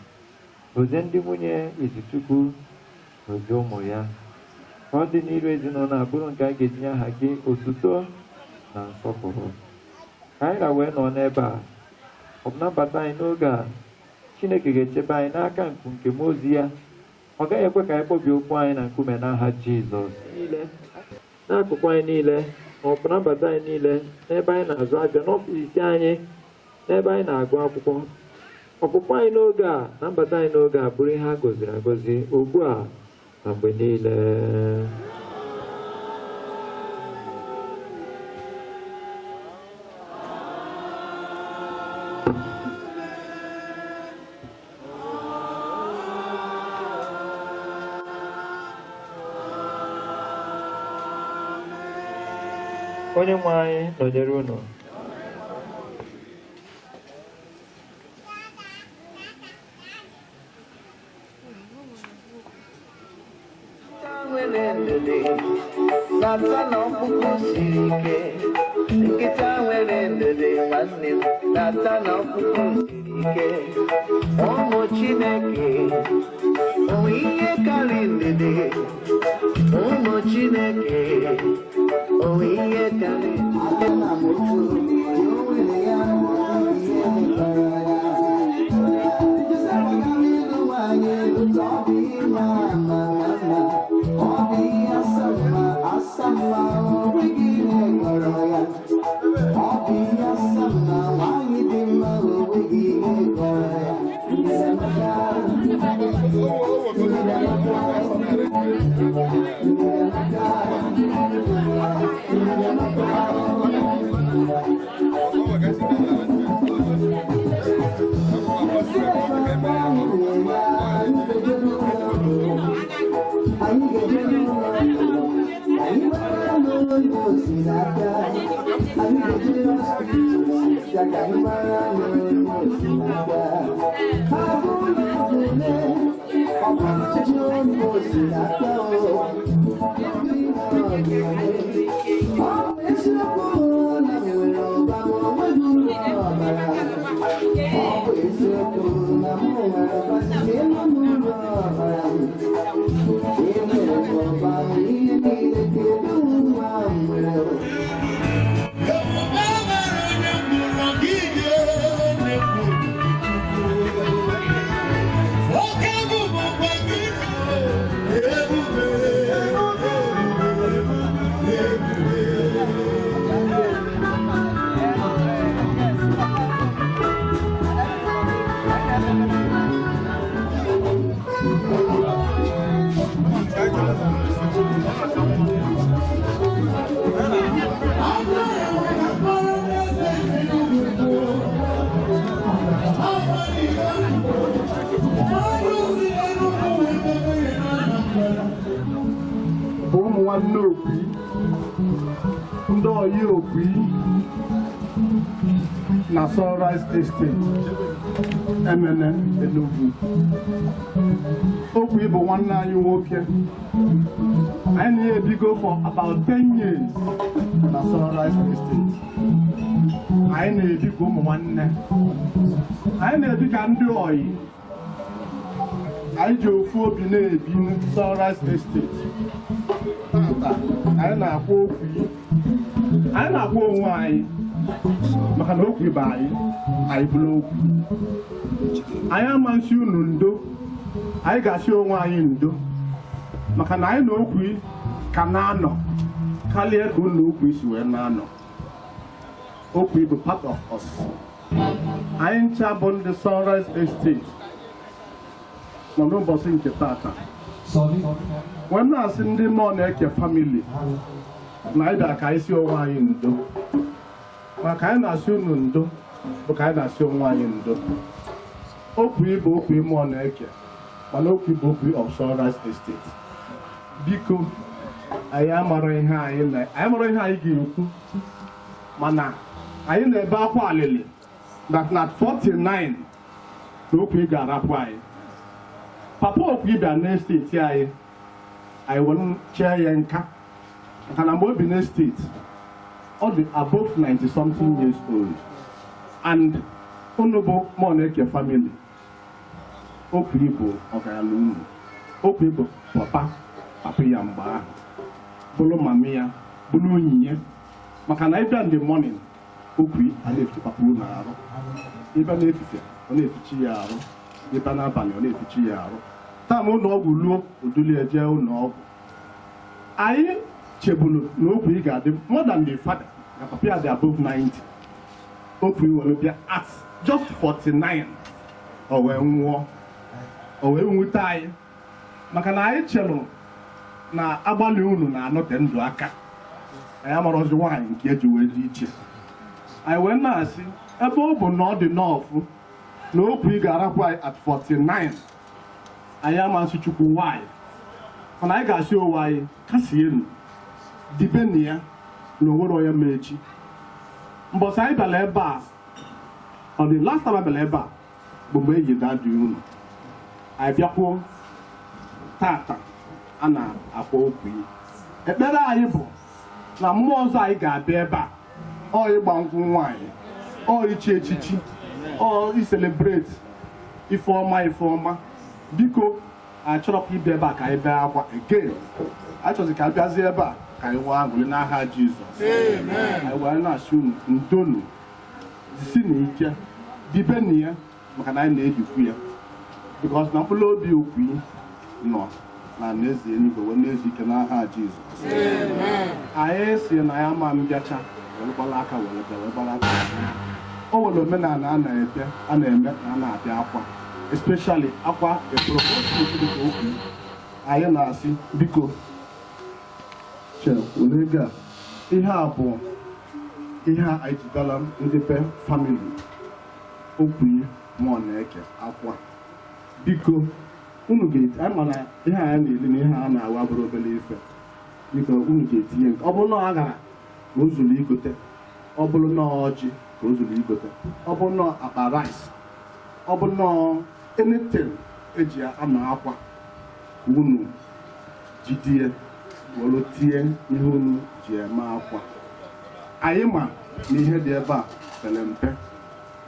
Speaker 5: gozie ndị nwunye Izuchukwu, gozie ụmụ ya, ka ọ dị n'iru ezinụlọ abụrụ nke a ga-etinye aha gị otuto na nsọpụrụ. ka anyị ga-wee nọ n'ebe a ọ bụ nabata anyị n'oge a Chineke ga-echebe anyị n'aka nke mmụọ ozi ya ọ gaghị ekwe ka anyị kpọbie okwu anyị na nkume n'aha Jizọs niile n'akụkụ anyị niile ma ọ bụ nabata anyị niile n'ebe anyị na-azụ abịa n'ọfịs anyị n'ebe anyị na-agụ akwụkwọ ọpụpụ anyị n'oge a na mbata anyị n'oge a bụrụ ihe a gọziri agọzi ugbu a na mgbe niile. Onye nwe anyị nọnyere unu.
Speaker 14: Nata na ọkpụkpụ siri ike nkịta nwere ndede nwanne m nata na ọkpụkpụ siri ike ụmụ Chineke onwe ihe karị ndede ụmụ Chineke onwe ihe karị
Speaker 2: na Sunrise Estate, MNN Enugu. Okwu bụ nwanne anyị nwoke. Anyị na-ebigo for about 10 years na Sunrise Estate. Anyị na-ebigo ụmụ nwanne. Anyị na-ebi ka ndị oyi. Anyị ji ofu obi na-ebi Sunrise Estate. Anyị na-akwa okwu. Anyị na-akwa onwe anyị. Maka na okwu ibe anyị bụrụ okwu. Anyị amasị unu ndo, anyị ga-asị onwe anyị ndo. Maka na anyị na okwu ka na-anọ karịa ka unu okwu isi wee na-anọ. Okwu bụ part of us. Anyị ncha bụ ndị Sunrise Estate nọ n'ụbọchị nke tata. Wee na-asị ndị mmụọ na-eke family na anyị bịara ka anyị si onwe anyị ndo. Maka anyị na-asị unu ndo bụ ka anyị na-asị onwe anyị ndo. Okwu bụ okwu mmụọ na-eke mana okwu bụ okwu of Sunrise Estate. Biko anyị amara ihe anyị ga-ekwu mana anyị na-ebe akwa alili that na 49 na okwu ga-arapụ anyị. Papa okwu bịa n'esteti anyị were chee ya nka maka na mgbe o bi n'esteti ọ dị above 90 something years old and unu bụ mmụọ na-eke family. Okwu bụ ọgaranya unu. Okwu bụ papa ya mgbe ahụ bụrụ mami ya bụrụ onyinye maka na ịbịa in the morning
Speaker 15: okwu a na-efichapụ unu arụ ebe na-efife ọ na-efichi ya arụ ebe n'abalị ọ na-efichi ya arụ taa ma ụlọ ọgwụ ruo oduli eje ụlọ ọgwụ anyị chebulu na okwu ị ga-adị more than the father na papa ya dị above 90 okwu iwere bịa at just 49 o wee nwụọ o wee nwute anyị maka na anyị chelụ na agbalị unu na-anọte ndụ aka anyị amarọzi nwaanyị nke eji wee dị iche anyị wee na-asị ebe ọ bụ na ọ dị n'ọfụ na okwu ị ga-arapụ anyị at 49 anyị amasị chukwu nwaanyị mana anyị ga-asị onwe anyị kasienu dibeni ya na onwere onye ma echi mbọsị anyị bịara ebe a ọ dị last time abịara ebe a bụ mgbe eyi dadị unu anyị bịakwuo tata a na-akpọ okwu iyi ekpere anyị bụ na mmụọ ọzọ anyị ga-abịa ebe a ọ ịgba nkwụ nwaanyị ọ ichi echichi ọ iselebreti ifeọma biko achọrọkwa ịbịa ebe a ka anyị bịa akwa again achọzi ka anyị bịazie ebe a ka anyị nwee aṅụrị n'aha Jizọs anyị wee na-asị unu ndonu si na ike dibeni ya maka na anyị na-ejikwu ya bikos na mkpụrụ obi okwu nọ na n'eze eluigwe wee na-ezu ike n'aha Jizọs anyị si na ya ma mbịacha were gbara aka o nwere omenala a na-eme na a na-abịa akwa especially akwa eproposdịka okwu anyị na-asị biko olega ihe a bụ ihe anyị jidala ndị be famili okwu mụọ na-eke akwa biko unu ga-eti anyị mana ihe anyị na-eli na ihe a na-awa bụrụ obere ife biko unu ga-etinye nke ọ bụrụ na ọ gara ka o zuru igote ọ bụrụ na ọjị ka o zuru igote ọ bụrụ na akpa rice ọ bụrụ na anything eji ama akwa unu jidie were tie ihe unu ji eme akwa anyị ma na ihe dị ebe a pere mpe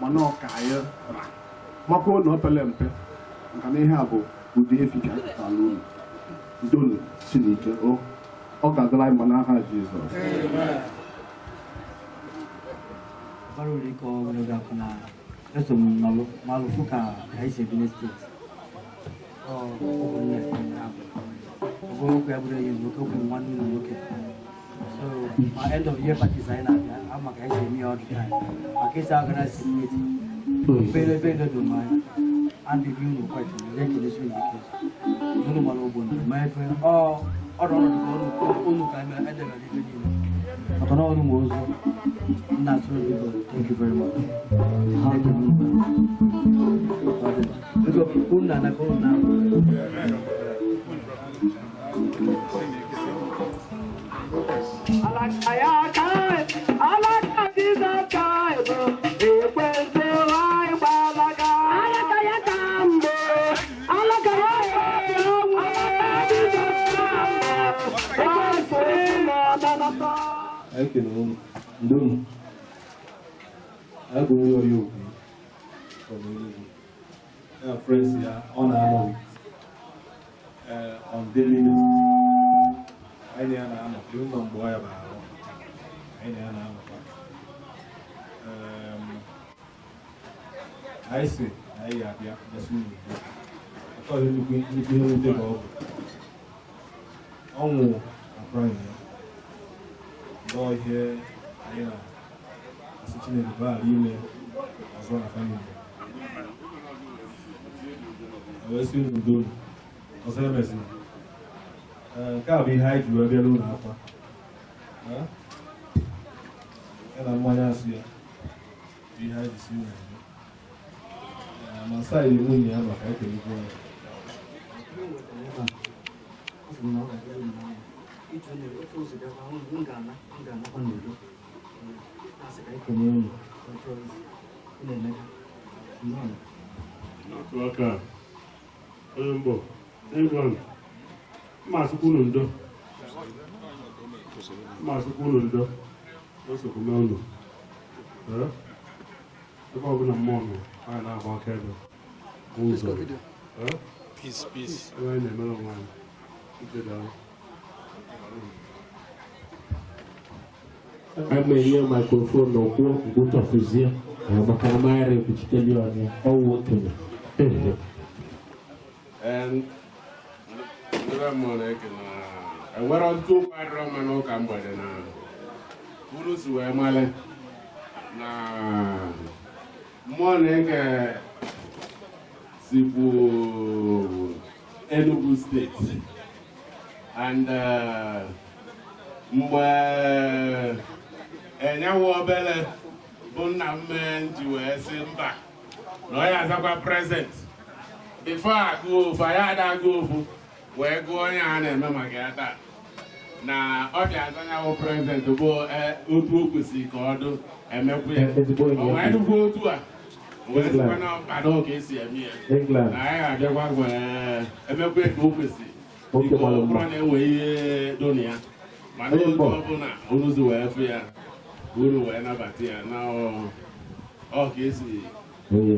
Speaker 15: mana ọka anyị ra makwa na ọ pere mpe maka na ihe a bụ ụdị efi ka pụtara unu ndonu si n'ike ọ ga-agara anyị ma n'aha Jizọs
Speaker 16: eso m malụfụ ka anyị si ebi n'esteti ọbụrụkwa ya bụrụ eyi nwoke okwu nwanne ụlọ nwoke so ma end of year parties anyị na-abịa ama ka anyị si eme ya ọdụ anyị maka ịsa agara si eti ebe ndodo mmanya and ibi unu kwet na ekelesi unu ike unu mara ogbo ma efe ọrụ unu ka edebere ife niile maka na ọrụ nwe ozu nna atụrụ bigo thank you very much unu na unu na
Speaker 17: ekele unu ndonu agụ onye ọya okwu ya friends ya ọ na-anọ on daily basis anyị na ya na-anọ ụlọ mgbe ọ ya bụ ahụ anyị na ya na-anọkwa anyị si na anyị ga-abịa esi unu ọtọghị nnukwu ihe nwute ka ọ bụ ọnwụ aprahim ya nọọ ihe anyị na-asị Chineke baara ime ọzọ na famili wee si unu ndonu ọzọ emezina nke a bụ ihe anyị ji wee bịara ụlọ akwa ya na mmanya asị ya bụ ihe anyị ji si unu ma saịdị nwunye ya maka ekelegwu ya
Speaker 18: n'otu aka onye mbọ ịgwa mmasịkwa unu ndo n'osokwu mee unu ebe ọbụla mmụọ nọ anyị na-agba aka ebe ụzọ ebe anyị na-emere onwe anyị ike dara ama ihe microphone na ọkwụ ngwụtọfụzie maka na maghara ekwuchiteli ọnya ọwụ okenye enwere ọtụtụ ụkwụ adịrọ mma n'ụka mgbede na uru si wee male na mmụọ na-ege sikwu Enugu steeti and mgbe enyewa obele bụ nna m ji wee sị mba na ọ ya azakwa prezent bifo agụ ofu anyị ada agụ ofu wee gụọ onye a na-eme maka ya taa na ọ bịa azanyawo prezent bụ otu o kwesịrị ka ọ dụ emekwu ya wee dụkwa otu a wee sịkwa na mkpado ka esi eme ya na anyị ga-abịakwa wee emekwa ka o kwesịrị ike ọ bụrụ na-enwe ihe dona ya mana otu ọbụla oruzi wee fụ ya uru wee nabata ya na ọ ka esi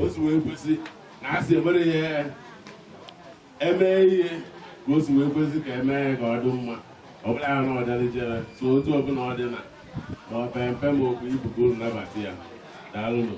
Speaker 18: o si wee kwesị na a si emere ihe eme ihe ka o si wee kwesị ka eme ya ka ọ dị mma ọ bụla ya na ọdịnichere so otu ọbụla ọ dị na ma ọ pee mpe ma okwu ibu ka uru nabata ya daalụnụ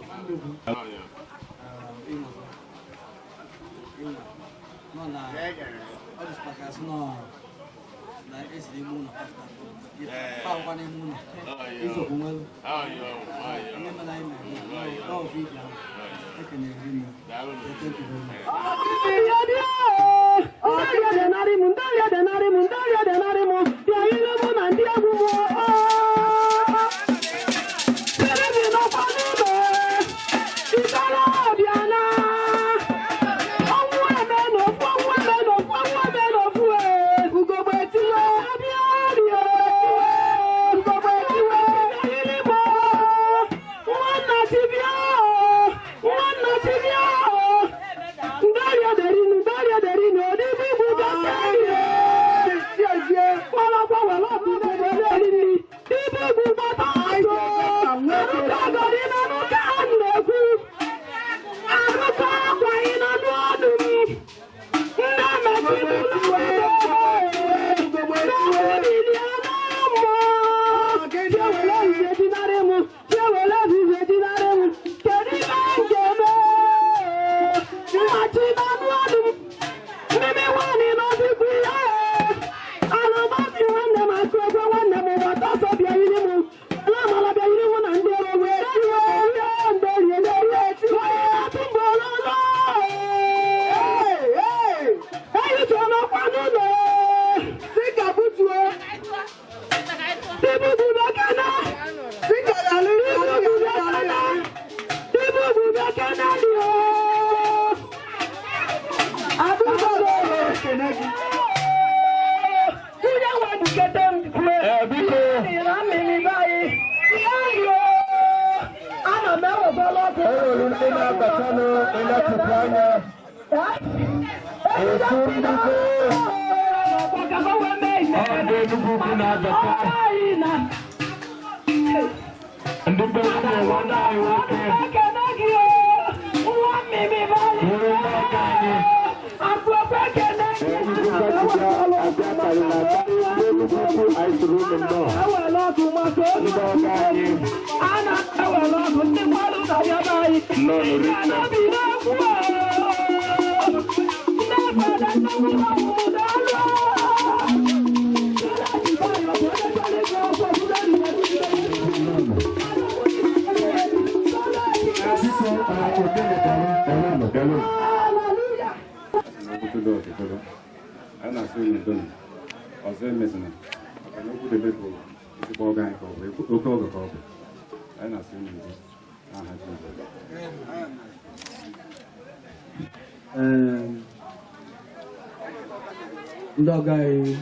Speaker 16: ndị ọga anyị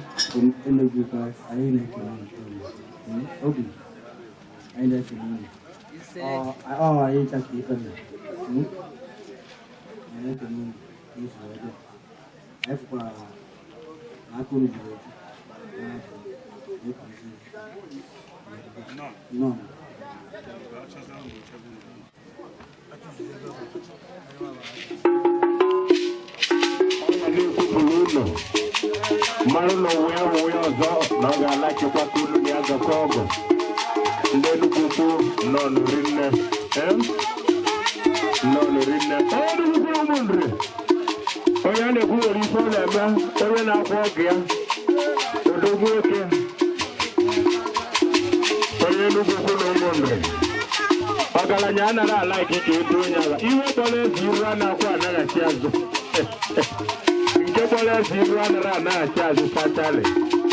Speaker 16: Enugu ka anyị na-ekele obi anyị na-ekele unu anyị chaka ife na anyị na-ekele unu n'izu ọjọọ anyị fụkwara na aka unu jiri oju
Speaker 18: mara na onwe ọzọ na ọ ga-alachịkwa ka unu ya gakọ ọgụ
Speaker 19: ndị Enugu nọ n'Orinne nọ n'Orinne onye Enugu ụmụnri onye a na-ekwu nwere ife ọ na-eme onye na-akwụ ọgụ ya odogwu oke onye Enugu na ụmụnri ọgaranya anaghị ala ikike edo onye ala ihe kpọrọ ezi iru a na-akwụ anaghachi azụ nke kpọrọ ezi iru anaghị anaghachi azụ pachali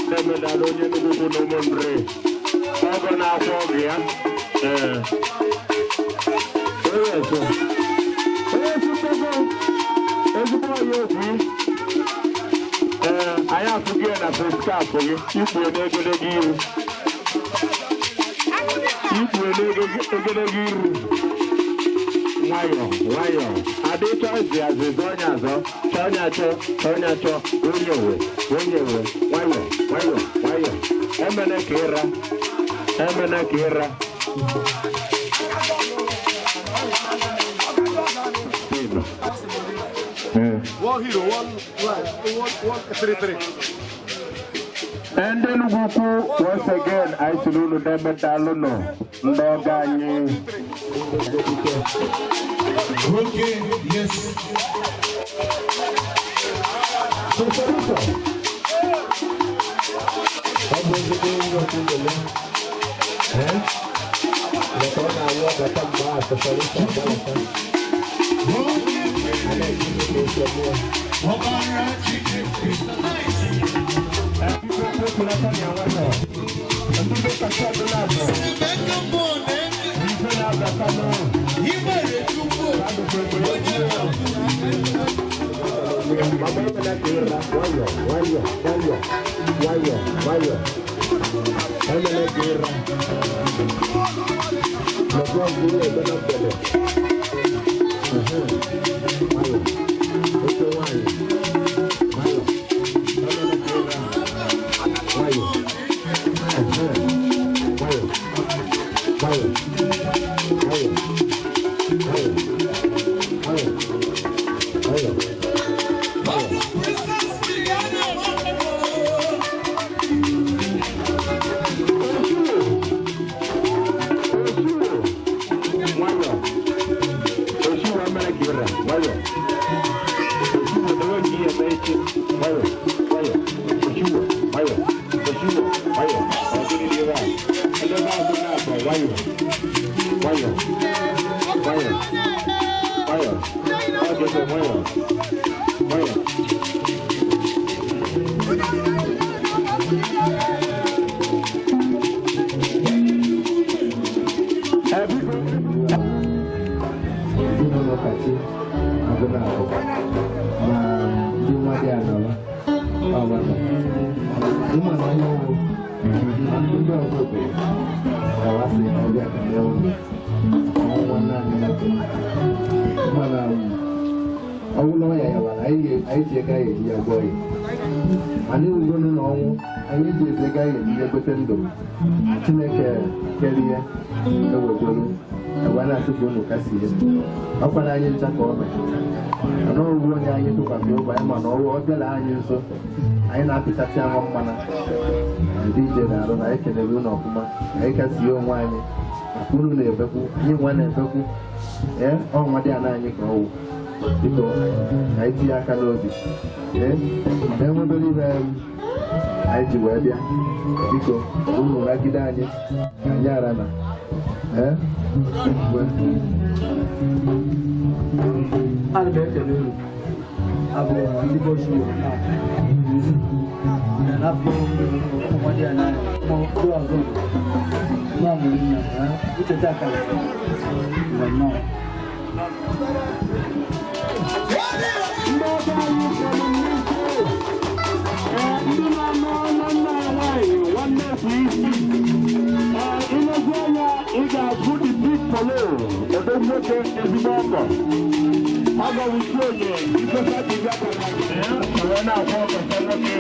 Speaker 19: na-emedala onye Enugu na ụmụnri ọgọ na-akwụ ọgụ ya ezigbo onye okwu anyị afụghị na feskaapụ gị ikwue n'egedege iru nwayọọ nwayọọ adịchọ ezi azịza onye azọ chọ onye achọ onye achọ onye owe nwayọọ nwayọọ nwayọọ emene ka ịra
Speaker 15: One hero, one life, one 3-3.
Speaker 19: And then once again, I salute them at Alono, Ndogani.
Speaker 20: Okay, yes.
Speaker 21: anyị na-apịchachi ahụ mmana ndị ije na-arụ na anyị kelere unu ọfụma anyị kasie onwe anyị maka unu na-ebekwu anyị nwa na-ebekwu ọnwa dị ana anyị ka ọwụ biko anyị tinye aka n'obi mgbe enwebere ihe anyị ji wee bịa biko unu nagide anyị ka anyị ara na
Speaker 16: ana m ekele unu abụ ndị gosi na afọ ụmụdị ya na ndị ọzọ n'ọmụrụ nna ha icheta akara mgbe nnọọ
Speaker 19: ndị na-anọ ọnụ nna nwaanyị nwanne bụ isi ilezi anya ị ga-azụ dị big polo ebe nwoke ezigbo ọgọ ọgọ wusi onye ifefa dibịa kara wee na-akwa ọkọta nwoke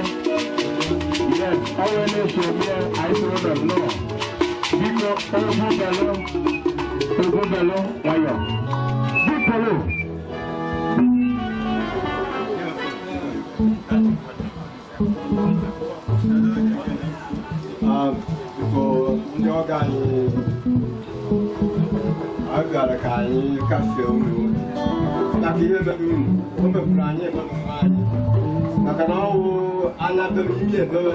Speaker 19: yes ọnwa na-eso eme anyị soro na nnọọ biko ogwu belụ nwayọ big polo
Speaker 15: Biko ndị ọga anyị
Speaker 1: bịara ka anyị kasie unu maka ihe mere unu o mepụrụ anyị emepụrụ anyị maka na ọwụ anya bere imi ebere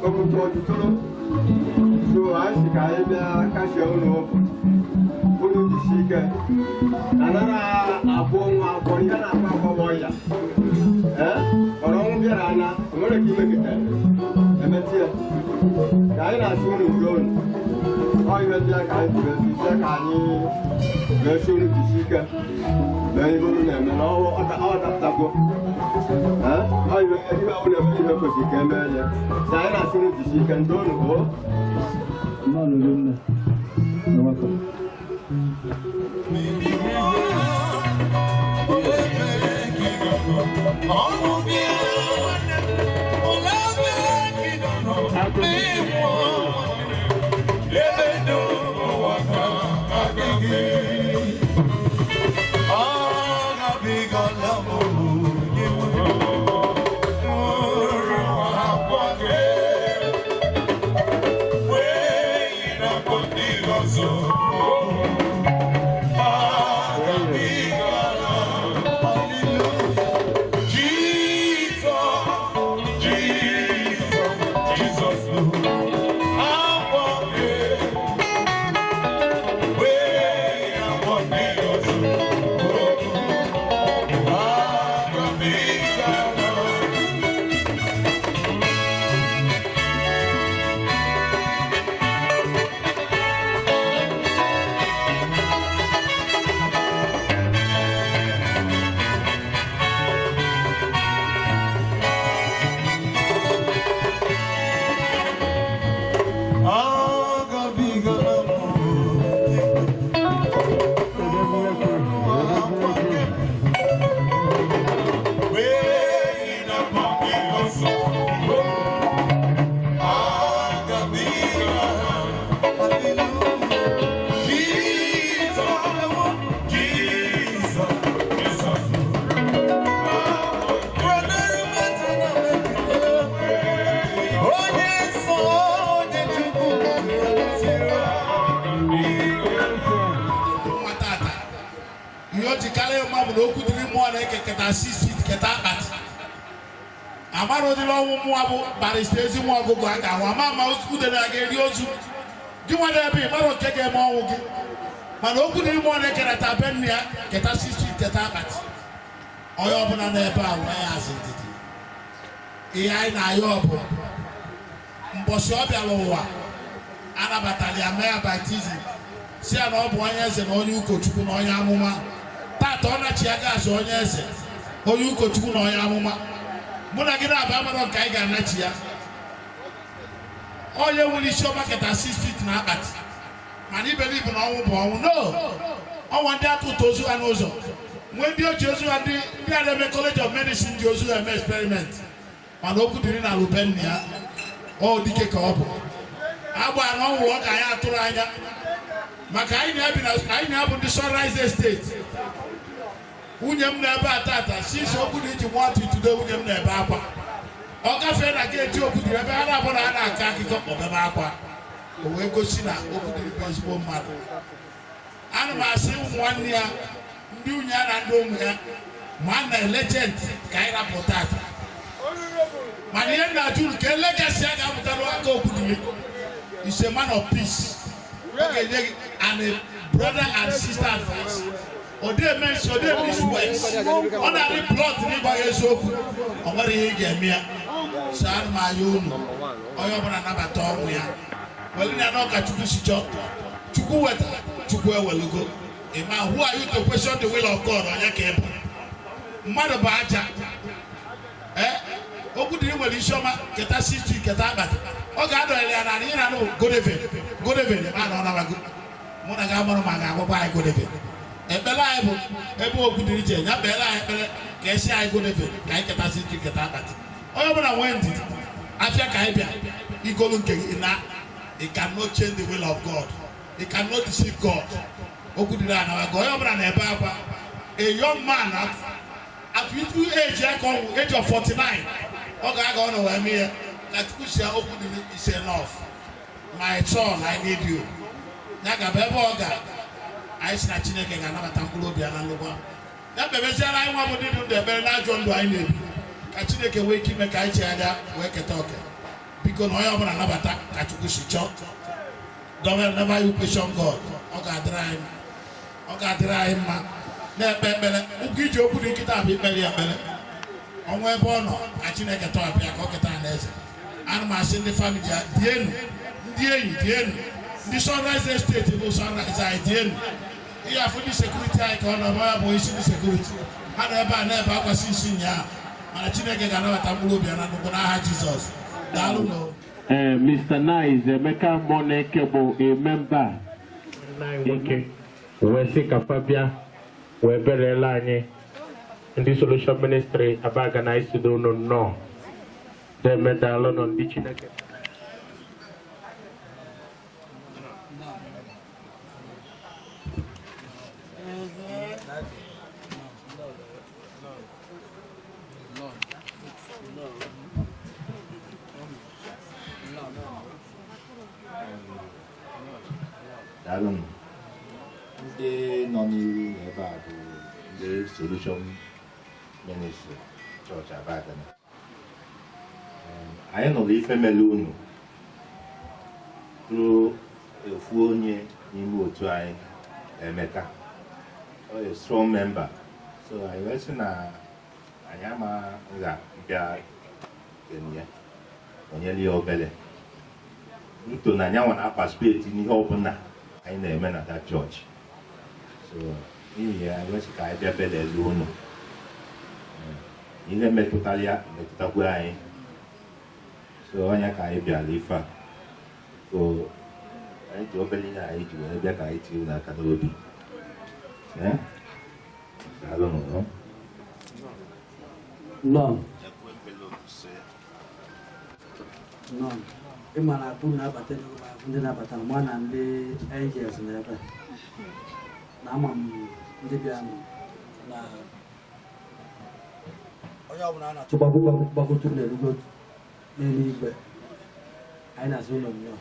Speaker 1: okpukpe ọtụtụrụ so anyị si ka anyị bịa kasie unu unu jisi ike anaghị agwọ nwa agwọ ihe na-akpa agwọbọ ya ọrụ ọnwụ bịara anya o nwere ka imegide emetụ ya ka anyị na-asị unu udo unu ọ ihe ndị a ka anyị jiri ezi ka anyị ga-esi unu jisi ike mee ihe unu na-eme na ọ dapụtago ọ ihe unu eme ihe kwesịrị ka emee ya ka anyị na-asị unu jisi ike ndị unu bụ barista ezi nwa ọgụgụ a ga-ahụ ama udere a ga-eri ozu gị nwa na-ebe ịmara nke ga-eme ọnwụ gị mana okwu dịrị mmụọ na-ekerata be nne ya keta 6 feet keta akpati onye ọbụla n'ebe a nwee ya azụ ndidi ihe anyị na-ayọ ọbụ mbọsị ọ bịara ụwa anabatara ya mee ya baptizim si ya na ọ bụ onye eze na onye ụkọchukwu na onye amụma tata ọ nachi ya ga-azụ onye eze onye ụkọchukwu na onye amụma mụ na gị na-aba amarọ nke anyị ga-anachi ya onye nwere isi ọma keta 6 feet na akpati mana iberibe na ọnwụ bụ ọnwụ no ọnwa ndị atụtụ ozu ha n'ụzọ nwee ndị oji ozu ha ndị a na-eme College of Medicine ji ozu ha eme experiment mana okwu dịrị na rubenna ya ọ dike ka ọ bụ agba na ọnwụ ọ ka anyị atụrụ anya maka anyị na-abụ ndị Sunrise Estate nwunye m na-ebe a tata sisi okwu dị iji nwatụ itudo nwunye m na-ebe akwa ọ gafee na geeti okwu dịrị ebe ha na-abụ na ha na-akọ akụkọ kpọbebe akwa o wee gosi na okwu dịrị bụ ezigbo mmadụ ana m asị ụmụ nwanne ya ndị nwunye ya na ndị ụmụ ya ma na legend ka anyị rapụ tata mana ihe na-ajụ uru ka legacy a ga-amụta n'aka okwu dịrị is a man of peace ọ ga-enye gị and a brother and sister advice Odemens works. On a plot n'ịgba eziokwu o nwere ihe ị ga-eme ya saa ma ya unu onye ọbụla anabata ọnwụ ya were ya na ọka Chukwu si chọọ Chukwu weta Chukwu ewelugo ịma who are you to question the will of God onye ka ịbụ mmadụ bụ aja okwu dịrị nwere isi ọma keta 60 keta akpati ọ ga-adọrịrị ya na ihe na Godevin ma na ọ nabago mụ na ga-agbara ma ga-agwakwa anyị Godevin ekpere anyị bụ ebe okwu dịrị iche ya kpere anyị ekpere ka esi anyị Godevin ka anyị keta 60 keta akpati onye ọbụla nwee ndidi afịa ka anyị bịa igolu nke gị na you cannot change the will of God you cannot deceive God okwu dịrị anabago onye ọbụla na-ebe akwa a young man at little age age of 49 ọ ga-aga ọ na wee mee ya ka Chukwu si ya okwu dịrị is enough my son I need you ya gaba ebe ọ ga anyị si na Chineke ga-anabata mkpụrụ obi ya na ndokwa ya kpebeziara anyị nwa bụ ndị ndụ ebere n'ajọ ndụ anyị na-ebi ka Chineke wee ike ime ka anyị chegharịa wee keta oke biko na onye ọbụla nabata ka Chukwu si chọọ Don't never you question God. Ọ ga-adịrị anyị mma na-ekpe ekpere ụkwụ iji okwu dị nkịta bụ ikpere ya ekpere ọnwa ebe ọ nọ ka Chineke tọhapụ ya ka ọ keta na eze ana m asị ndị famili ya dienu ndị enyi dienu ndị Sunrise Estate bụ Sunrise anyị dienu ihe afọ ndị sekuriti anyị ka ọ nọ ya bụ isi ndị sekuriti ha nọ ebe a na-ebe akwasị isi nyaa mana Chineke ga-anabata mkpụrụ obi ya na nnukwu n'aha Jizọs daalụ n'o
Speaker 19: Mr. Nice Emeka Moneke bụ a member ike wee sị ka Fabia wee berela anyị ndị Solution Ministry abaga na isi n'ụlọ nnọọ demedalụ nọ ndị Chineke
Speaker 21: Daalụ ndị nọ n'iru n'ebe a bụ ndị Solution Ministry Church Abagana. Anyị nọ n'ife mele unu ruo efu onye n'ime otu anyị Emeka. Ọ dị strong member. So anyị wee sị na anyị ama ga-bịa enye onyeli ya obele. Nto na nyanwa na participate n'ihe ọbụla anyị na-eme na that church. So n'ihi ya anyị wee sị ka anyị bịa belele unu. Ihe metụtara ya metụtakwa anyị. So onye ka anyị bịara ife a. So anyị ji obere ihe anyị ji wee bịa ka anyị tinye n'aka n'obi. Daalụ nụ.
Speaker 16: None. Ịma na akpụ na-abata ndị na-abata ma na ndị angels na ebe na ama m ndị bịa na onye ọbụla a na-achọ gbagotu na-erugo n'eluigwe anyị na-azụ ụlọ nnọọ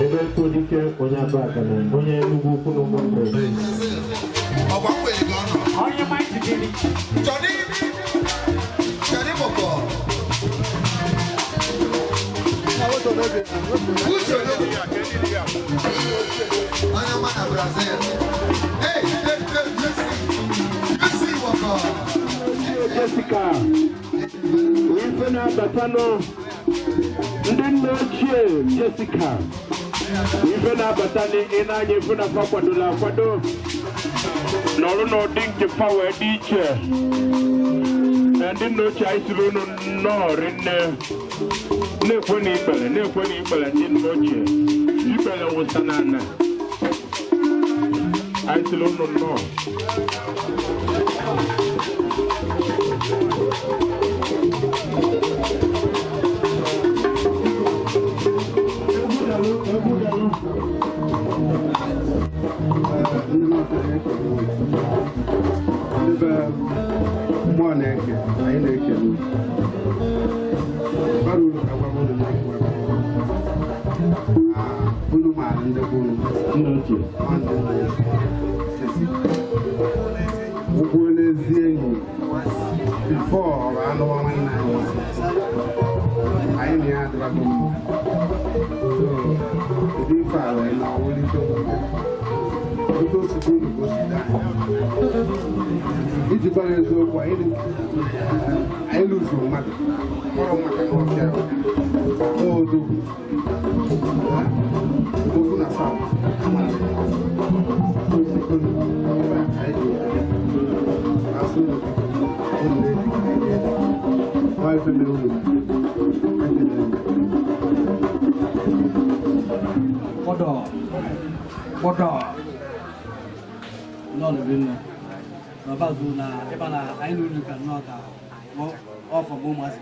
Speaker 19: ebe Kodike onye Abagana onye Enugu Ukwu na ụmụnne
Speaker 6: onye maịtị dịrị chọrị bọbọ onye ọma na Brazil
Speaker 19: Jessica ife na-abata nọ ndị nne ochie Jessica ife na-abata ị na-anya ife na-afọ akwadola akwado n'ọrụ n'ụdị nke fa wee dị iche ndị nne ochie anyị siri unu nnọọ rinne na-ekwe na ikpere ndị nne ochie ikpere wụsa na ana anyị siri unu nnọọ
Speaker 15: ebe mmụọ na-eke anyị na-ekele bara uru ka gwa unu na-ekwe unu maara ndị bụ nna ochie ụgwọ n'ezi enyi bifo ọrụ anụ nwanne anyị na ya adịbago mma ụdị ife a wee na ọwụlite otu osikwa unu gosida iji gbara eziokwu anyị lụzuru mmadụ kpọrọ maka na ọbịa odogwu na saụt asụ
Speaker 16: none of them. Babazuna, Ebana, I know you cannot offer Bomas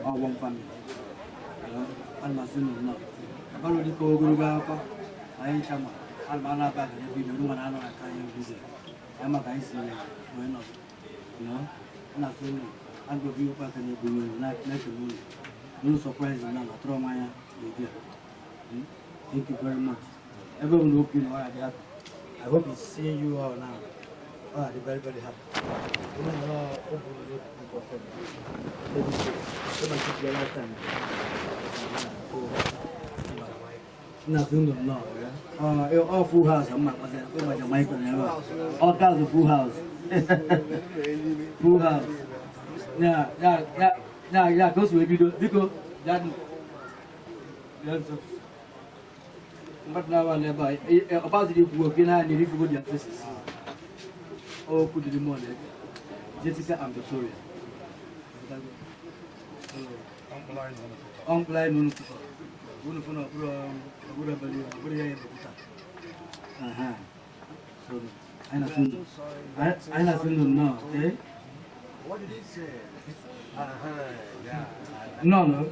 Speaker 16: or one family. And Masunu, no. Barodico, Gurugapa, I ain't Chama, Albana back and every woman I know I can't visit. I'm a guy, you know, nothing. and of you back and you like moon. No surprise now, throw my idea. Thank you very much. Everyone looking why I hope he's seeing you all now. They're very, very happy. Nothing, no. All full house. I'm not all kinds of full house. Full house. Yeah, goes with you because that. But now I never about the working and if you go to faces. Oh, put the morning. Jessica and Victoria. Uncle, so I know, eh? What did he say? No.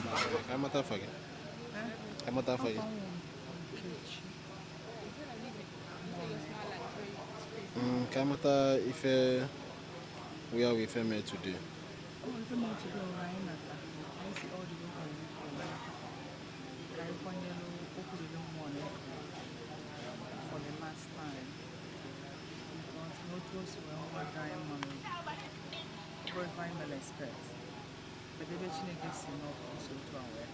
Speaker 7: Ka amata afa gị. Ka amata afa gị. Ka amata ife where we ife mee today.
Speaker 4: For the last time, because most were diamond, very final expect. But the Chineke is not also to aware.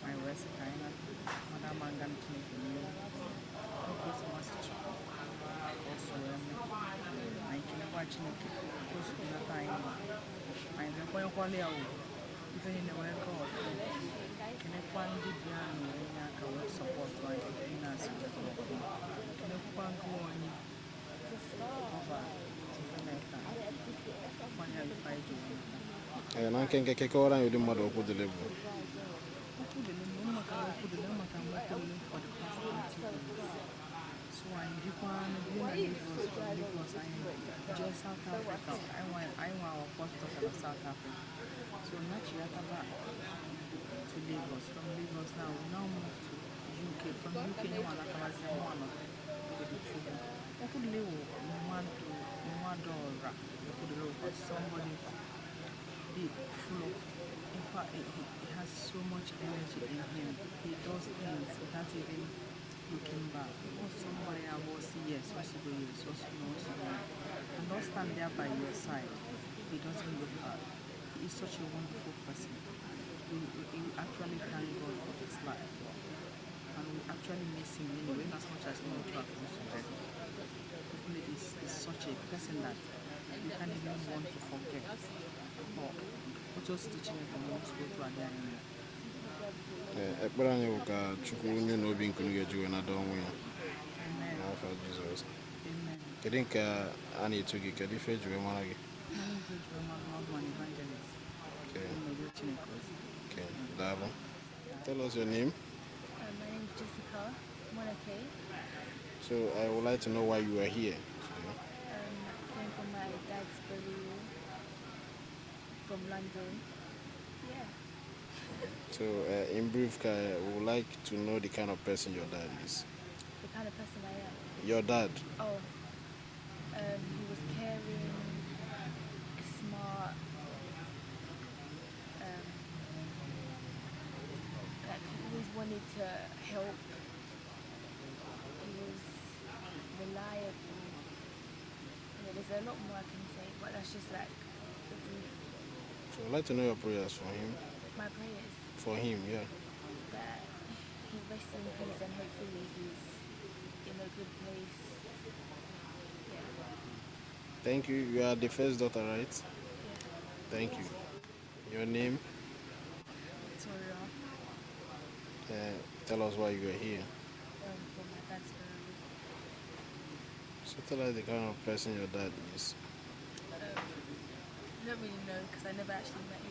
Speaker 4: My rest kind of Madam Mangan Chineke knew. Of course, must also I can watch Chineke close to the time. I am going to call you even in the way God. Can I find the piano and I can support my finance? Can I find one over
Speaker 7: Na nke kekọrọ anyị ụdị mmadụ okwu dịle bụ
Speaker 4: so I'm just South Africa. I want our first daughter of South Africa. So naturally, to Lagos. From Lagos now, we now move to UK. From UK, you want to come as one of the children. I could live one door. I could live with somebody big, full of. In fact, he has so much energy in him. He does things without even looking back. Or somebody I will see yes, also go yes, also no, also no. And not stand there by your side. He doesn't look back. He is such a wonderful person. We actually thank God for his life. And we actually miss him anyway, as much as we know to have considered. He is such a person that you can't even want to forget. But what was teaching you from what school to Adia?
Speaker 7: ekpere anyị bụ ka Chukwu nye n'obi nkunu ga-eji wee nada ọnwụ ya n'afọ Jizọs. Kedu nke a na-etu gị? Kedu ife eji wee mara gị? Okay, Dabo. Tell us your name.
Speaker 22: My name is Jessica Monake.
Speaker 7: So I would like to know why you are here.
Speaker 22: Came from my dad's burial from London. Yeah.
Speaker 7: So in brief, I would like to know the kind of person your dad is.
Speaker 22: The kind of person I am.
Speaker 7: Your dad?
Speaker 22: Oh. He was caring, smart, like he always wanted to help. He was reliable. Yeah, there's a lot more I can say, but that's just like the brief.
Speaker 7: So I'd like to know your prayers for him.
Speaker 22: My prayers?
Speaker 7: For him, yeah.
Speaker 22: That he rests in peace and hopefully he's in a good place. Yeah.
Speaker 7: Thank you. You are the first daughter, right?
Speaker 22: Yeah.
Speaker 7: Thank you. Your name?
Speaker 22: Victoria.
Speaker 7: Tell us why you are here.
Speaker 22: From my dad's burial.
Speaker 7: So tell us the kind of person your dad is.
Speaker 22: I don't really know because I never actually met him.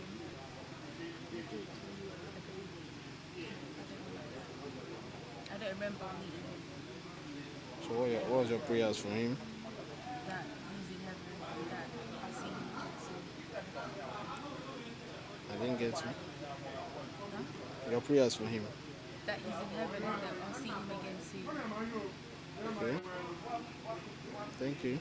Speaker 22: I don't remember meeting him.
Speaker 7: So what was your prayers for him?
Speaker 22: That he's in heaven, that I'll see him again soon.
Speaker 7: I didn't get you.
Speaker 22: Huh?
Speaker 7: Your prayers for him.
Speaker 22: That he's in heaven and that I'll see him again soon.
Speaker 7: Okay. Thank you.